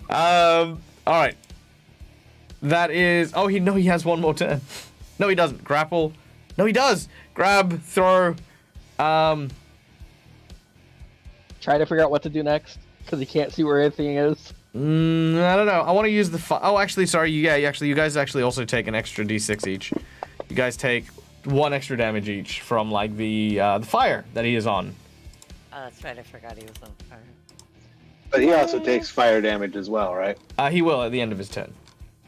All right. That is. Oh, he has one more turn. No, he doesn't. Grapple. No, he does. Grab, throw. Trying to figure out what to do next because he can't see where anything is. I don't know. I want to use the. Oh, actually, sorry. You guys actually also take an extra d6 each. You guys take 1 extra damage each from like the fire that he is on. Oh, that's right. I forgot he was on fire. But he also takes fire damage as well, right? He will at the end of his turn.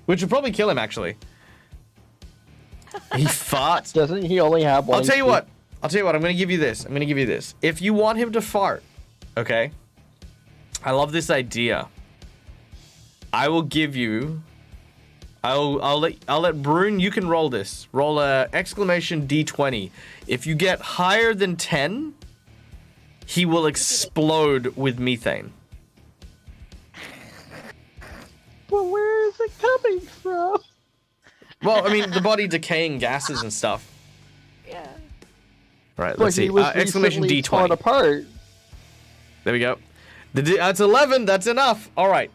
Which will probably kill him, actually. He farts. Doesn't he only have 1? I'll tell you what. I'm going to give you this. If you want him to fart, okay? I love this idea. I will give you... I'll let Brune, you can roll this. Roll a exclamation D20. If you get higher than 10, he will explode with methane. Well, where is it coming from? Well, I mean, the body decaying gases and stuff. Yeah. All right, let's see. Exclamation D20. Torn apart. There we go. That's 11. That's enough. All right.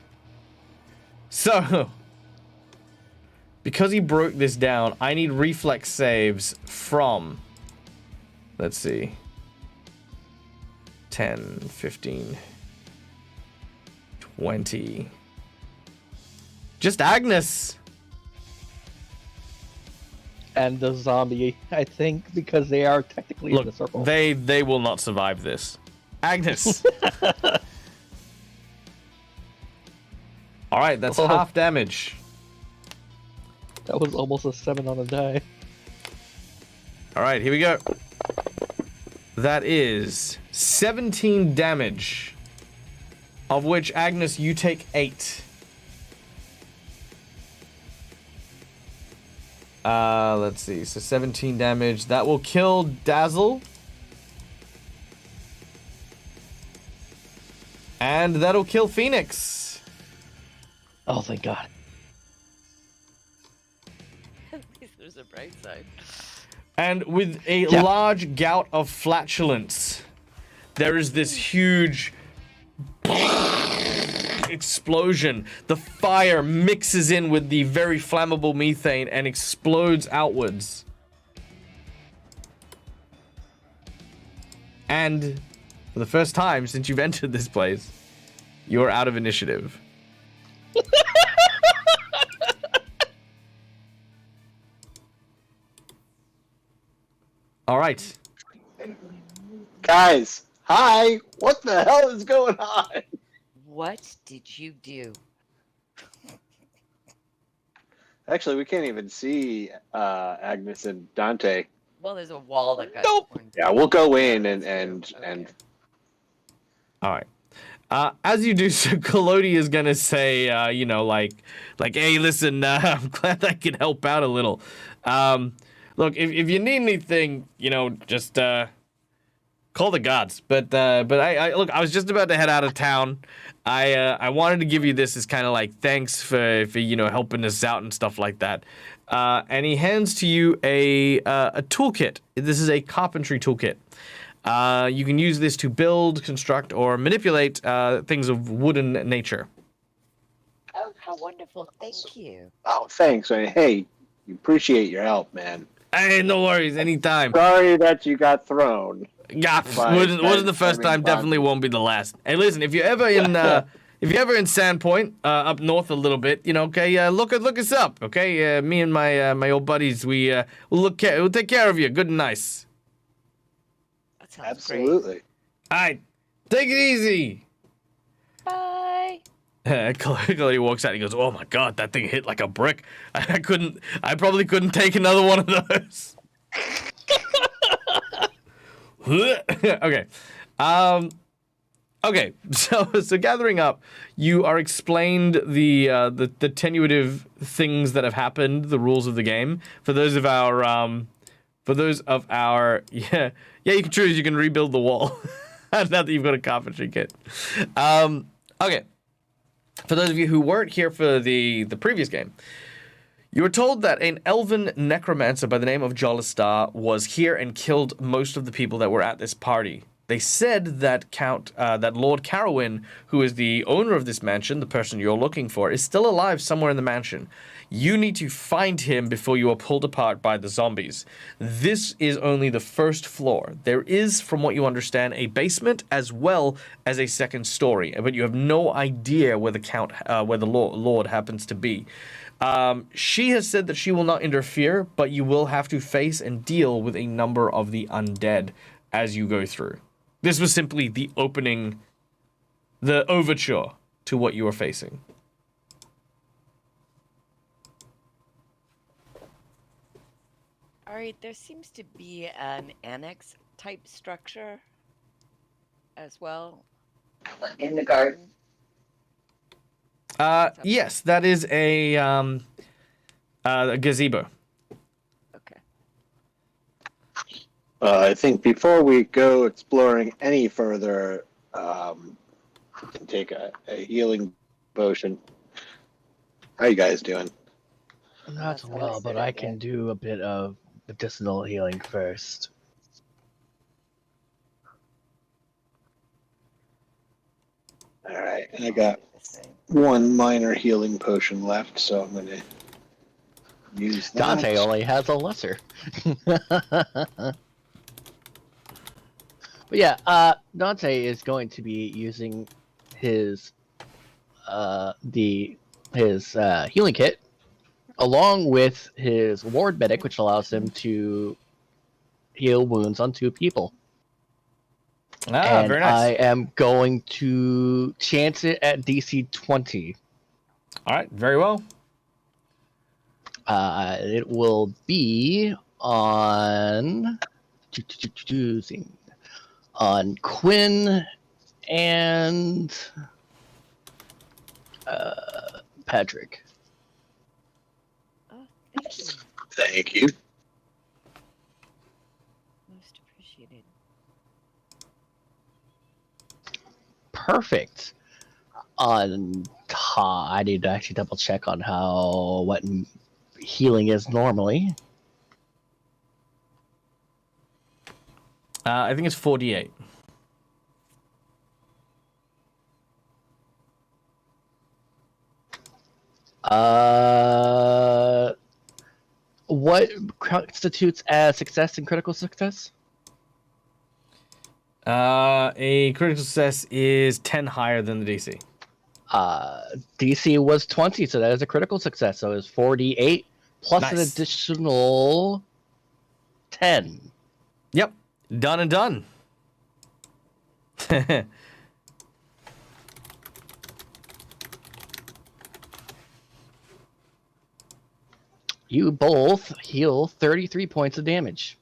So, because he broke this down, I need reflex saves from, let's see, 10, 15, 20. Just Agnes. And the zombie, I think, because they are technically in the circle. They will not survive this. Agnes. All right, that's half damage. That was almost a 7 on a die. All right, here we go. That is 17 damage, of which, Agnes, you take 8. Let's see. So 17 damage. That will kill Dazzle. And that'll kill Phoenix. Oh, thank God. At least there's a bright side. And with a Yeah. large gout of flatulence, there is this huge explosion. The fire mixes in with the very flammable methane and explodes outwards. And for the first time since you've entered this place, you're out of initiative. All right. Guys, hi. What the hell is going on? What did you do? Actually, we can't even see Agnes and Dante. Well, there's a wall that got Nope. torn Yeah, down. we'll go in That's and true. and Okay. All right. As you do so, Kalodi is gonna say, hey, listen, I'm glad I could help out a little. Look, if you need anything, just call the gods. But I look, I was just about to head out of town. I wanted to give you this as kind of like thanks for helping us out and stuff like that. And he hands to you a toolkit. This is a carpentry toolkit. You can use this to build, construct, or manipulate things of wooden nature. Oh, how wonderful. Thank you. oh, thanks. Hey, you appreciate your help, man. Hey, no worries, anytime. Sorry that you got thrown. Yeah, Bye. wasn't the first I mean, time, definitely won't be the last. Hey, listen, if you're ever in Sandpoint, up north a little bit, okay, look us up, okay? Me and my old buddies, we'll take care of you, good and nice. That sounds Absolutely. All right, take it easy. great. Bye. Chloe walks out. He goes, "Oh my god, that thing hit like a brick. I probably couldn't take another one of those." Okay. Okay. So gathering up, you are explained the tenuative things that have happened, the rules of the game. For those of our yeah, you can choose. You can rebuild the wall. Now that you've got a carpentry kit. Okay. For those of you who weren't here for the previous game, you were told that an elven necromancer by the name of Jolistar was here and killed most of the people that were at this party. They said that that Lord Carowin, who is the owner of this mansion, the person you're looking for, is still alive somewhere in the mansion. You need to find him before you are pulled apart by the zombies. This is only the first floor. There is, from what you understand, a basement as well as a second story, but you have no idea where the Lord happens to be. She has said that she will not interfere, but you will have to face and deal with a number of the undead as you go through. This was simply the opening, the overture to what you are facing. All right, there seems to be an annex type structure as well. In the garden. Yes, that is a gazebo. Okay. I think before we go exploring any further, we can take a healing potion. How you guys doing? Not That's what I well, but said, I yeah. can do a bit of medicinal healing first. All right, I got one minor healing potion left, so I'm gonna use that. Dante only has a lesser. But yeah, Dante is going to be using his healing kit along with his ward medic, which allows him to heal wounds on 2 people. And Very nice. I am going to chance it at DC 20. All right, very well. It will be on Quinn and Patrick. Oh, thank you. Thank you. Most appreciated. Perfect. I need to actually double check on what healing is normally. I think it's 48. What constitutes as success and critical success? A critical success is 10 higher than the DC. DC was 20, so that is a critical success. So it's 48 plus an Nice. additional 10. Yep. Done and done. You both heal 33 points of damage.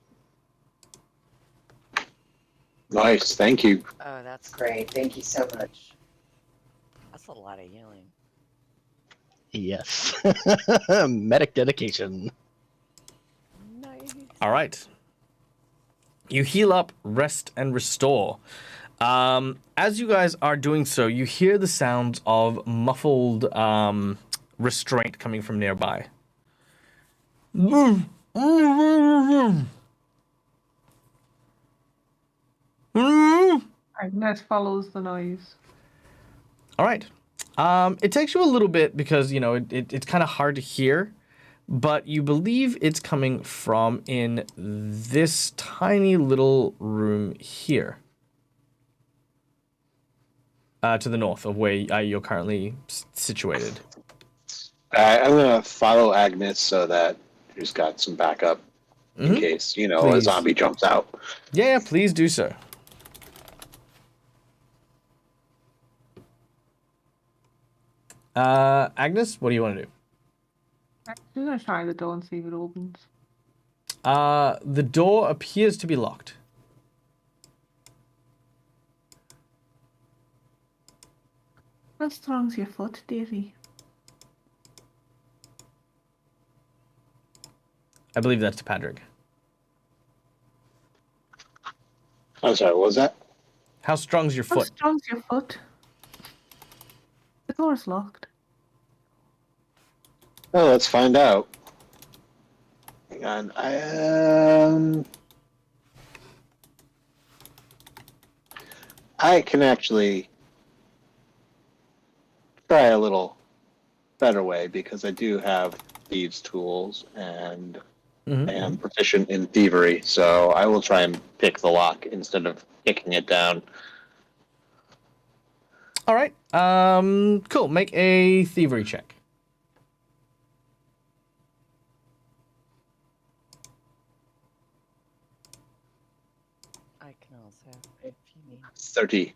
Nice, thank you. Oh, that's Great, thank you so much. That's a lot of healing. Yes. Medic dedication. Nice. All right. You heal up, rest, and restore. As you guys are doing so, you hear the sounds of muffled restraint coming from nearby. Agnes follows the noise. All right. It takes you a little bit because, you know, it's kind of hard to hear, but you believe it's coming from in this tiny little room here. To the north of where you're currently situated. I'm going to follow Agnes so that she's got some backup in case, you know, a Please. zombie jumps out. Yeah, please do so. Agnes, what do you want to do? I'm gonna try the door and see if it opens. The door appears to be locked. How strong's your foot, dearie? I believe that's to Patrick. I'm sorry, what was that? How strong's your How foot? strong's your foot? The door's locked. Oh, let's find out. Hang on. I can actually try a little better way because I do have thieves' tools and I am proficient in thievery, so I will try and pick the lock instead of kicking it down. All right. Cool. Make a thievery check. I can also, if you need. 30.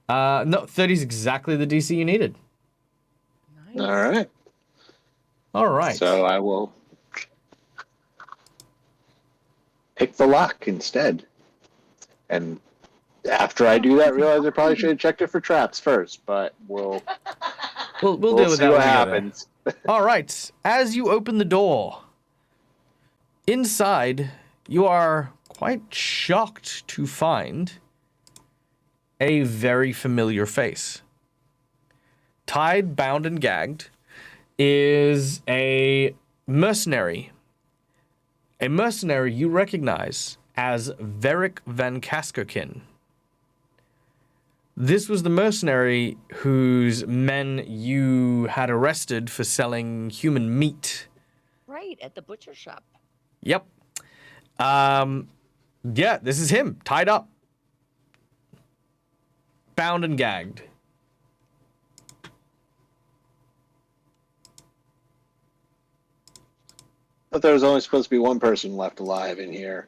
No, 30 is exactly the DC you needed. Nice. All right. All right. So I will pick the lock instead. And after I do that, realize I probably should have checked it for traps first, but we'll we'll deal with see that what when we get there. happens. All right. As you open the door, inside, you are quite shocked to find a very familiar face. Tied, bound, and gagged is a mercenary. A mercenary you recognize as Veric Van Kaskerkin. This was the mercenary whose men you had arrested for selling human meat. Right, at the butcher shop. Yep. Yeah, this is him, tied up. Bound and gagged. But there was only supposed to be one person left alive in here.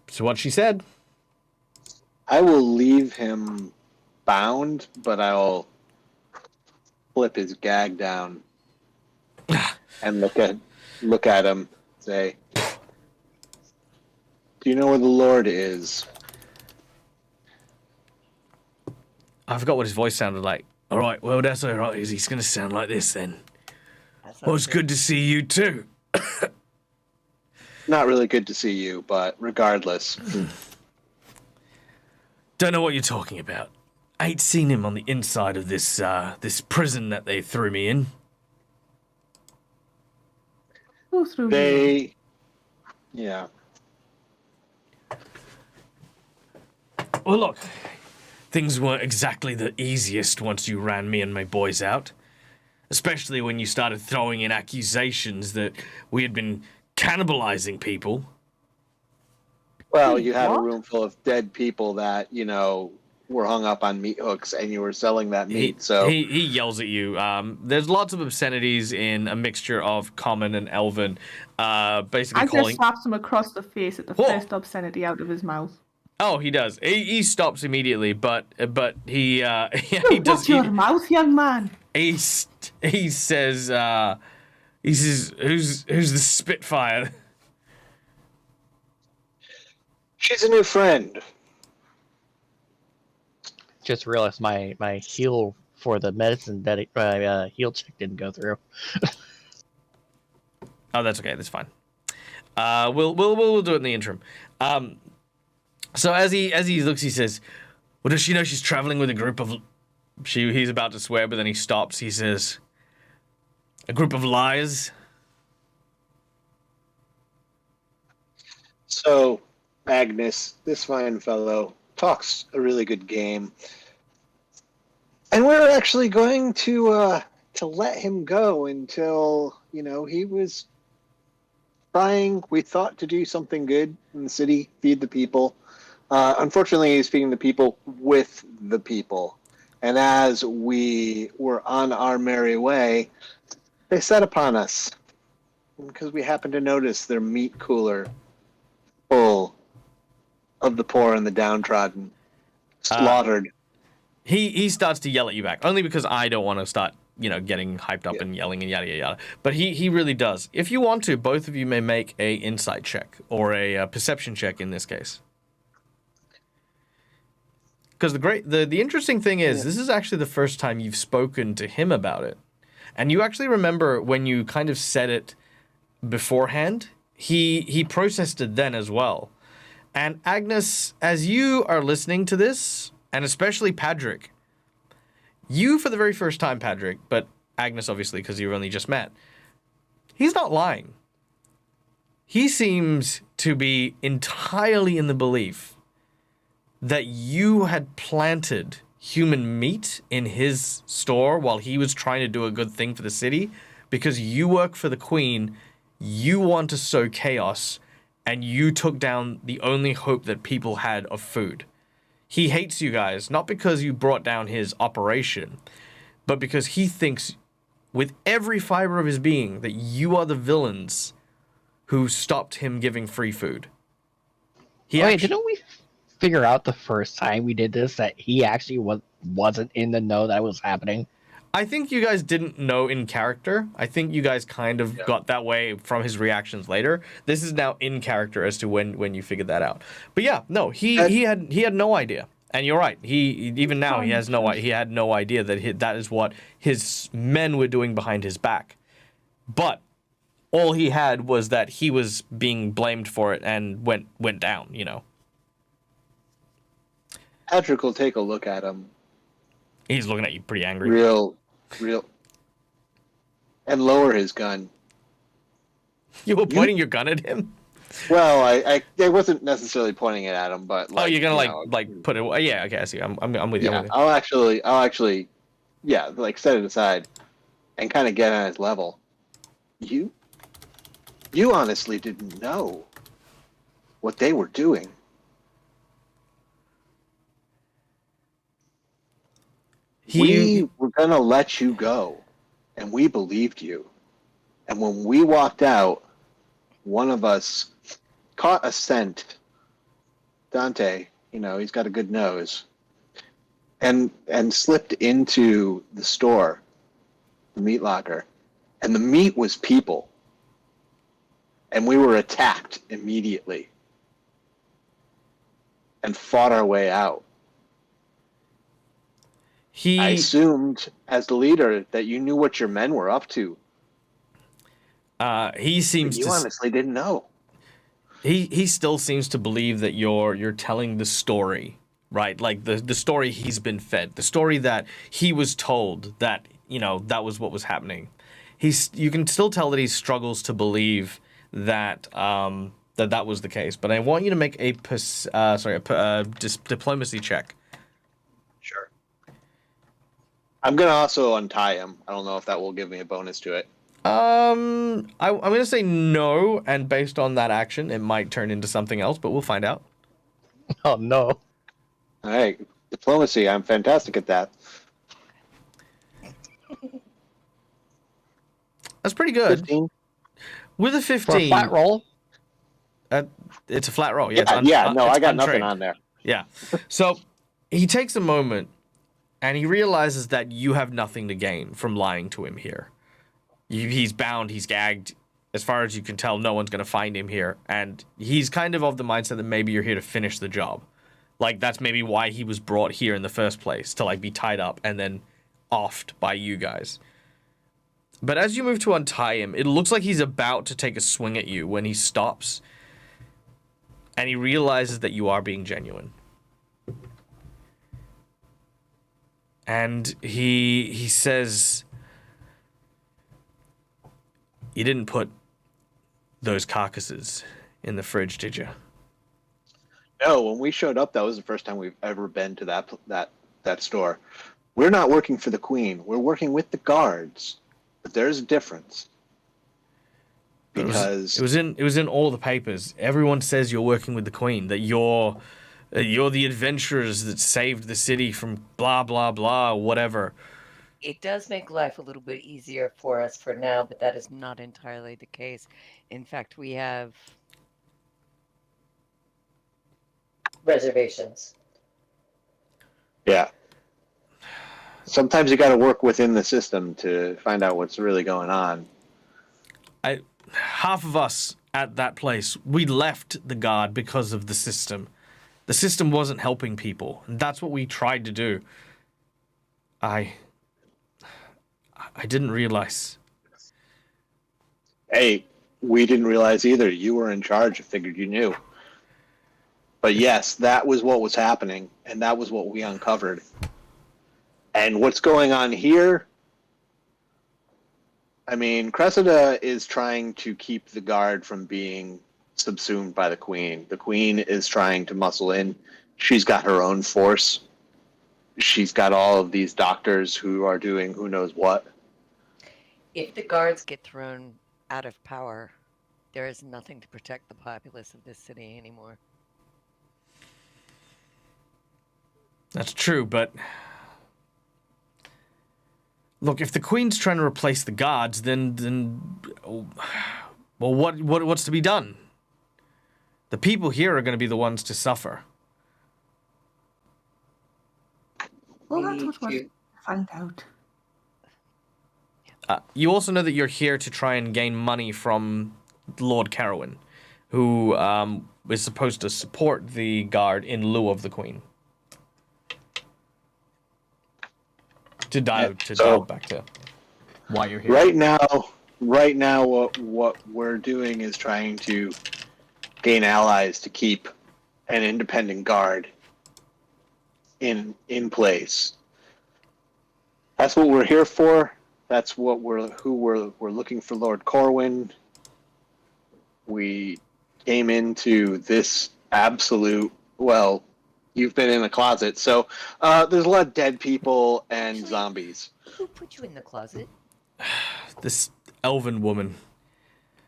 So what she said. I will leave him bound, but I'll flip his gag down and look at him, say, "Do you know where the Lord is?" I forgot what his voice sounded like. All right, well, that's all right. He's going to sound like this then. Well, it's good to see you too. Not really good to see you, but regardless. Don't know what you're talking about. I ain't seen him on the inside of this prison that they threw me in. Who threw you in? Yeah. Well, look, things weren't exactly the easiest once you ran me and my boys out. Especially when you started throwing in accusations that we had been cannibalizing people. Well, you had a What? room full of dead people that, were hung up on meat hooks, and you were selling that meat, so... He yells at you. There's lots of obscenities in a mixture of common and elven. Basically I calling... just slaps him across the face at the Whoa. first obscenity out of his mouth. Oh, he does. He stops immediately, but he he Watch does. your mouth, young man. He says who's the Spitfire? She's a new friend. Just realized my heal for the medicine that heal check didn't go through. Oh, that's okay. That's fine. We'll do it in the interim. So as he looks, he says, "Well, does she know she's traveling with a group of?" He's about to swear, but then he stops. He says, "A group of liars." So, Agnes, this fine fellow, talks a really good game. And we're actually going to let him go until, he was trying, we thought, to do something good in the city, feed the people. Unfortunately, he's feeding the people with the people. And as we were on our merry way, they set upon us. Because we happened to notice their meat cooler full of the poor and the downtrodden, slaughtered. He starts to yell at you back, only because I don't want to start, getting hyped up and yelling and yada yada yada. But he really does. If you want to, both of you may make a insight check or a perception check in this case. Because the interesting thing is, this is actually the first time you've spoken to him about it, and you actually remember when you kind of said it beforehand. He processed it then as well. And Agnes, as you are listening to this, and especially Padrick, you for the very first time, Padrick, but Agnes obviously because you've only just met, he's not lying. He seems to be entirely in the belief that you had planted human meat in his store while he was trying to do a good thing for the city because you work for the Queen, you want to sow chaos, and you took down the only hope that people had of food. He hates you guys, not because you brought down his operation, but because he thinks with every fiber of his being that you are the villains who stopped him giving free food. Didn't we figure out the first time we did this that he actually wasn't in the know that was happening? I think you guys didn't know in character. I think you guys kind of got that way from his reactions later. This is now in character as to when you figured that out. But yeah, no, he had no idea. And you're right. He had no idea that that is what his men were doing behind his back. But all he had was that he was being blamed for it and went down, Patrick will take a look at him. He's looking at you pretty angry. Real, and lower his gun. You were pointing your gun at him? Well, I wasn't necessarily pointing it at him, but you're gonna put it. Yeah, okay, I see. I'm with you. Yeah, I'll actually, set it aside, and kind of get on his level. You honestly didn't know what they were doing. We were gonna let you go, and we believed you. And when we walked out, one of us caught a scent. Dante, he's got a good nose, and slipped into the store, the meat locker, and the meat was people. And we were attacked immediately and fought our way out. I assumed, as the leader, that you knew what your men were up to. He seems You to honestly didn't know. he still seems to believe that you're telling the story, right? Like the story he's been fed, the story that he was told, that that was what was happening. You can still tell that he struggles to believe that that was the case. But I want you to make a diplomacy check. Sure. I'm gonna also untie him. I don't know if that will give me a bonus to it. I'm gonna say no, and based on that action, it might turn into something else, but we'll find out. Oh no. All right, diplomacy. I'm fantastic at that. That's pretty good. 15. With a For a 15, flat roll, it's a flat roll. Yeah, no, it's I got nothing untrained. on there. Yeah. So he takes a moment, and he realizes that you have nothing to gain from lying to him here. He's bound. He's gagged. As far as you can tell, no one's gonna find him here, and he's kind of the mindset that maybe you're here to finish the job. Like, that's maybe why he was brought here in the first place, to like be tied up and then offed by you guys. But as you move to untie him, it looks like he's about to take a swing at you when he stops. And he realizes that you are being genuine. And he says, "You didn't put those carcasses in the fridge, did you?" No, when we showed up, that was the first time we've ever been to that store. We're not working for the Queen. We're working with the guards. But there's a difference. Because it was in all the papers. Everyone says you're working with the Queen, that you're the adventurers that saved the city from blah blah blah, whatever. It does make life a little bit easier for us for now, but that is not entirely the case. In fact, we have reservations. yeah. Sometimes you got to work within the system to find out what's really going on. Half of us at that place, we left the guard because of the system. The system wasn't helping people, and that's what we tried to do. I didn't realize. Hey, we didn't realize either. You were in charge. I figured you knew. But yes, that was what was happening, and that was what we uncovered. And what's going on here? I mean, Cressida is trying to keep the guard from being subsumed by the Queen. The Queen is trying to muscle in. She's got her own force. She's got all of these doctors who are doing who knows what. If the guards get thrown out of power, there is nothing to protect the populace of this city anymore. That's true, but look, if the Queen's trying to replace the guards, then well, what's to be done? The people here are going to be the ones to suffer. Well, We that's need what we're to- find out. You also know that you're here to try and gain money from Lord Carowin, who is supposed to support the guard in lieu of the Queen. To dial back to why you're here. Right now, what we're doing is trying to gain allies to keep an independent guard in place. That's what we're here for. That's what we're looking for Lord Corwin. We came into this absolute, well, you've been in a closet, so there's a lot of dead people and Actually- zombies. Who put you in the closet? This elven woman.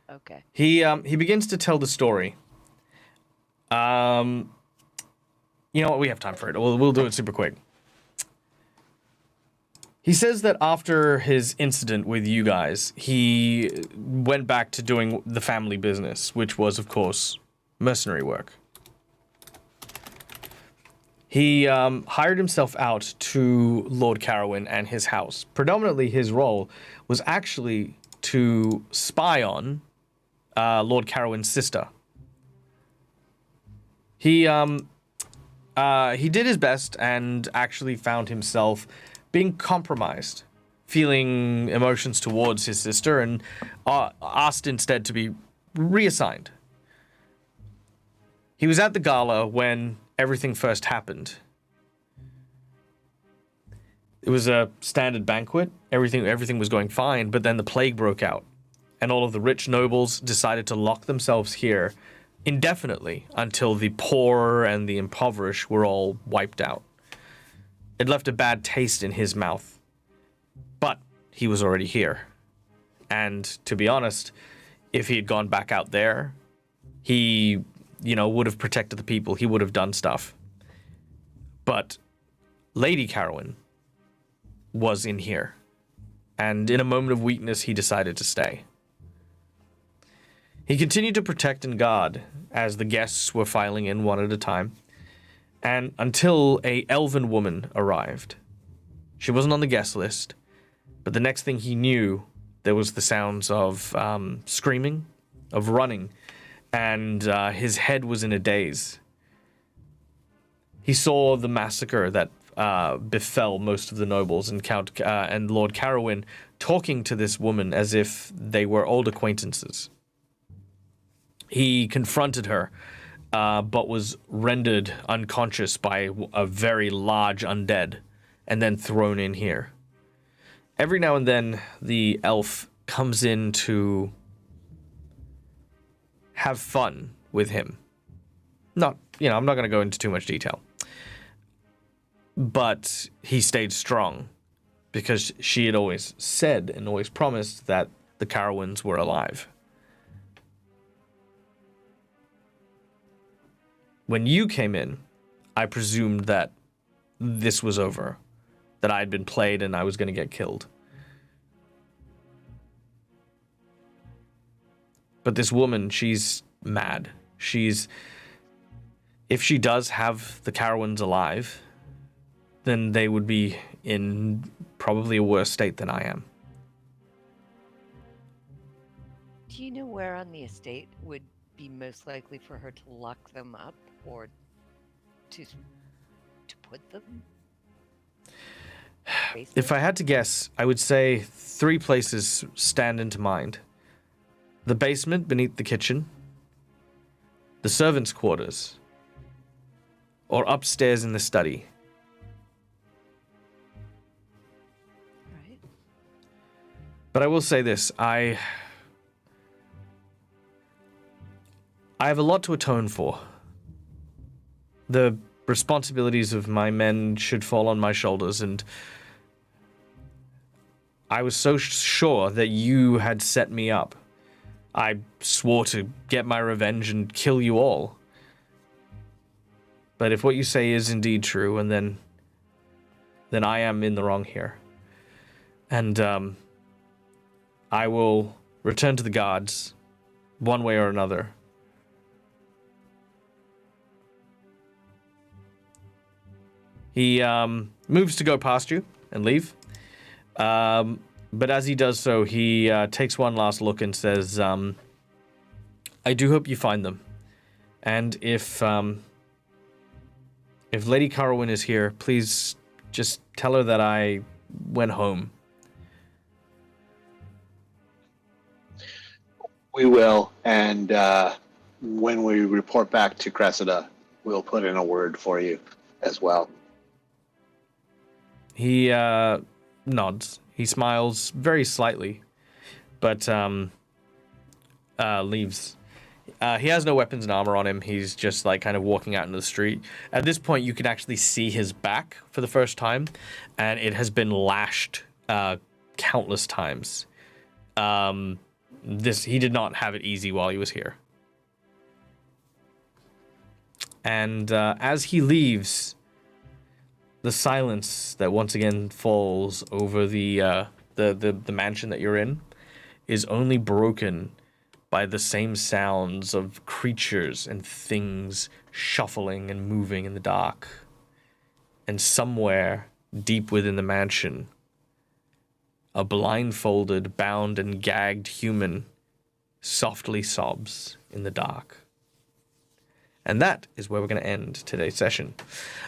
Okay. He begins to tell the story. You know what? We have time for it. We'll do it super quick. He says that after his incident with you guys, he went back to doing the family business, which was, of course, mercenary work. He hired himself out to Lord Carowin and his house. Predominantly, his role was actually to spy on Lord Carowin's sister. He did his best and actually found himself being compromised feeling emotions towards his sister and asked instead to be reassigned. He was at the gala when everything first happened. It was a standard banquet. Everything was going fine, but then the plague broke out, and all of the rich nobles decided to lock themselves here indefinitely until the poor and the impoverished were all wiped out. It left a bad taste in his mouth, but he was already here. And to be honest, if he had gone back out there, he, would have protected the people. He would have done stuff. But Lady Carowin was in here, and in a moment of weakness, he decided to stay. He continued to protect and guard as the guests were filing in one at a time, and until a elven woman arrived. She wasn't on the guest list, but the next thing he knew, there was the sounds of screaming, of running, and his head was in a daze. He saw the massacre that befell most of the nobles, and Lord Carowin talking to this woman as if they were old acquaintances. He confronted her, but was rendered unconscious by a very large undead, and then thrown in here. Every now and then, the elf comes in to have fun with him. I'm not going to go into too much detail. But he stayed strong, because she had always said and always promised that the Carowins were alive. When you came in, I presumed that this was over, that I had been played and I was going to get killed. But this woman, she's mad. If she does have the Carowins alive, then they would be in probably a worse state than I am. Do you know where on the estate would be most likely for her to lock them up or to put them? If I had to guess, I would say 3 places stand into mind. The basement beneath the kitchen, the servants' quarters, or upstairs in the study. Right. But I will say this, I have a lot to atone for. The responsibilities of my men should fall on my shoulders, and I was so sure that you had set me up. I swore to get my revenge and kill you all. But if what you say is indeed true, and then I am in the wrong here. And I will return to the gods, one way or another. He moves to go past you and leave. But as he does so, he takes one last look and says, I do hope you find them. And if Lady Carowin is here, please just tell her that I went home. We will, and when we report back to Cressida, we'll put in a word for you as well. He nods. He smiles very slightly, but leaves. He has no weapons and armor on him. He's just like kind of walking out into the street. At this point, you can actually see his back for the first time, and it has been lashed countless times. He did not have it easy while he was here. And as he leaves, the silence that once again falls over the mansion that you're in is only broken by the same sounds of creatures and things shuffling and moving in the dark. And somewhere deep within the mansion, a blindfolded, bound, and gagged human softly sobs in the dark. And that is where we're going to end today's session.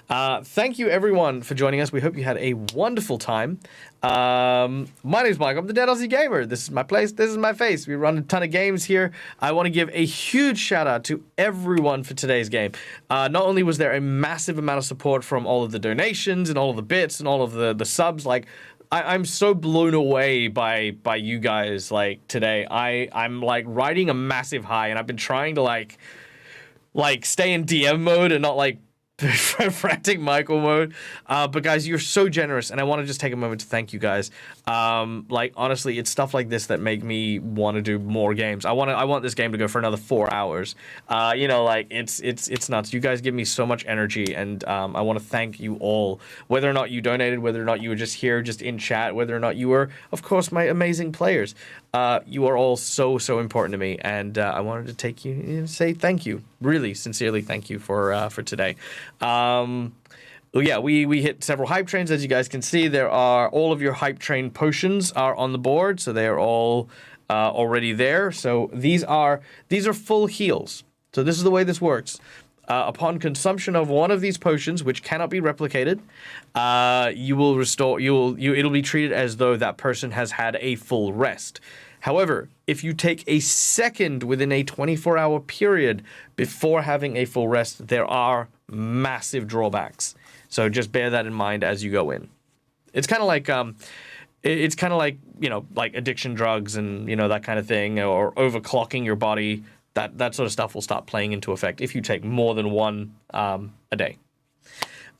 Thank you, everyone, for joining us. We hope you had a wonderful time. My name is Mike. I'm the Dead Aussie Gamer. This is my place. This is my face. We run a ton of games here. I want to give a huge shout out to everyone for today's game. Not only was there a massive amount of support from all of the donations and all of the bits and all of the subs, like, I'm so blown away by you guys, like, today. I'm like riding a massive high, and I've been trying to like stay in DM mode and not like frantic Michael mode. But guys, you're so generous, and I want to just take a moment to thank you guys. Like, honestly, it's stuff like this that make me want to do more games. I want this game to go for another 4 hours. You know, like, it's nuts. You guys give me so much energy, and I want to thank you all, whether or not you donated, whether or not you were just here, just in chat, whether or not you were, of course, my amazing players. You are all so important to me, and I wanted to take you and say thank you, really sincerely thank you for today. Yeah, we hit several hype trains, as you guys can see. There are all of your hype train potions are on the board, so they are all already there. So these are full heals. So this is the way this works. Upon consumption of one of these potions, which cannot be replicated, you will restore. It'll be treated as though that person has had a full rest. However, if you take a second within a 24-hour period before having a full rest, there are massive drawbacks. So just bear that in mind as you go in. It's kind of like you know, like addiction drugs and, you know, that kind of thing, or overclocking your body. That sort of stuff will start playing into effect if you take more than one a day.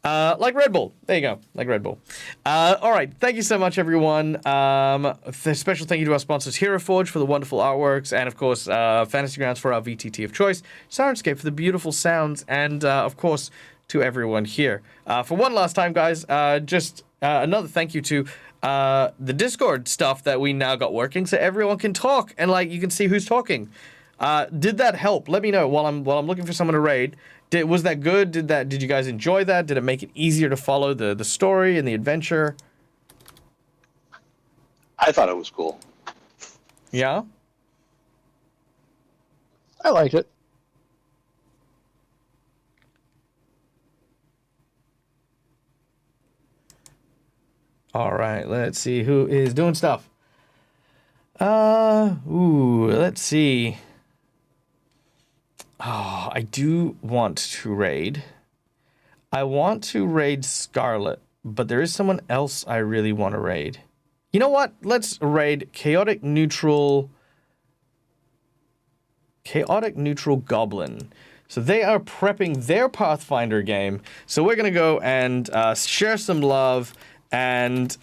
Like Red Bull. There you go. Like Red Bull. All right. Thank you so much, everyone. A special thank you to our sponsors, Hero Forge, for the wonderful artworks, and, of course, Fantasy Grounds for our VTT of choice, Sirenscape for the beautiful sounds, and, of course, to everyone here. For one last time, guys, just another thank you to the Discord stuff that we now got working, so everyone can talk, and, like, you can see who's talking. Did that help? Let me know while I'm looking for someone to raid. Was that good? Did you guys enjoy that? Did it make it easier to follow the story and the adventure? I thought it was cool. Yeah? I liked it. All right, let's see who is doing stuff. Let's see. Oh, I do want to raid. I want to raid Scarlet, but there is someone else I really want to raid. You know what? Let's raid Chaotic Neutral Goblin. So they are prepping their Pathfinder game. So we're going to go and share some love and,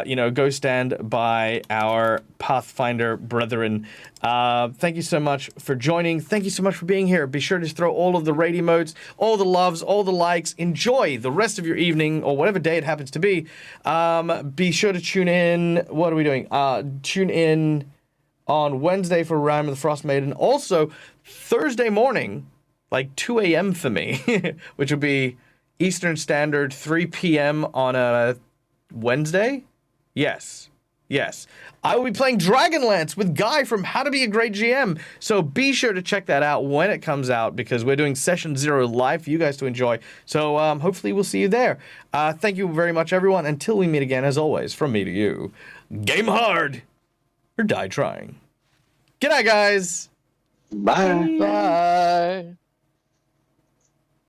you know, go stand by our Pathfinder brethren. Thank you so much for joining. Thank you so much for being here. Be sure to throw all of the raid emotes, all the loves, all the likes. Enjoy the rest of your evening or whatever day it happens to be. Be sure to tune in. What are we doing? Tune in on Wednesday for Rime of the Frost Maiden. Also, Thursday morning, like 2 a.m. for me, which will be Eastern Standard, 3 p.m. on a Wednesday? Yes. I will be playing Dragonlance with Guy from How to Be a Great GM. So be sure to check that out when it comes out, because we're doing Session 0 live for you guys to enjoy. So hopefully we'll see you there. Thank you very much, everyone. Until we meet again, as always, from me to you, game hard or die trying. Good night, guys. Bye. Bye.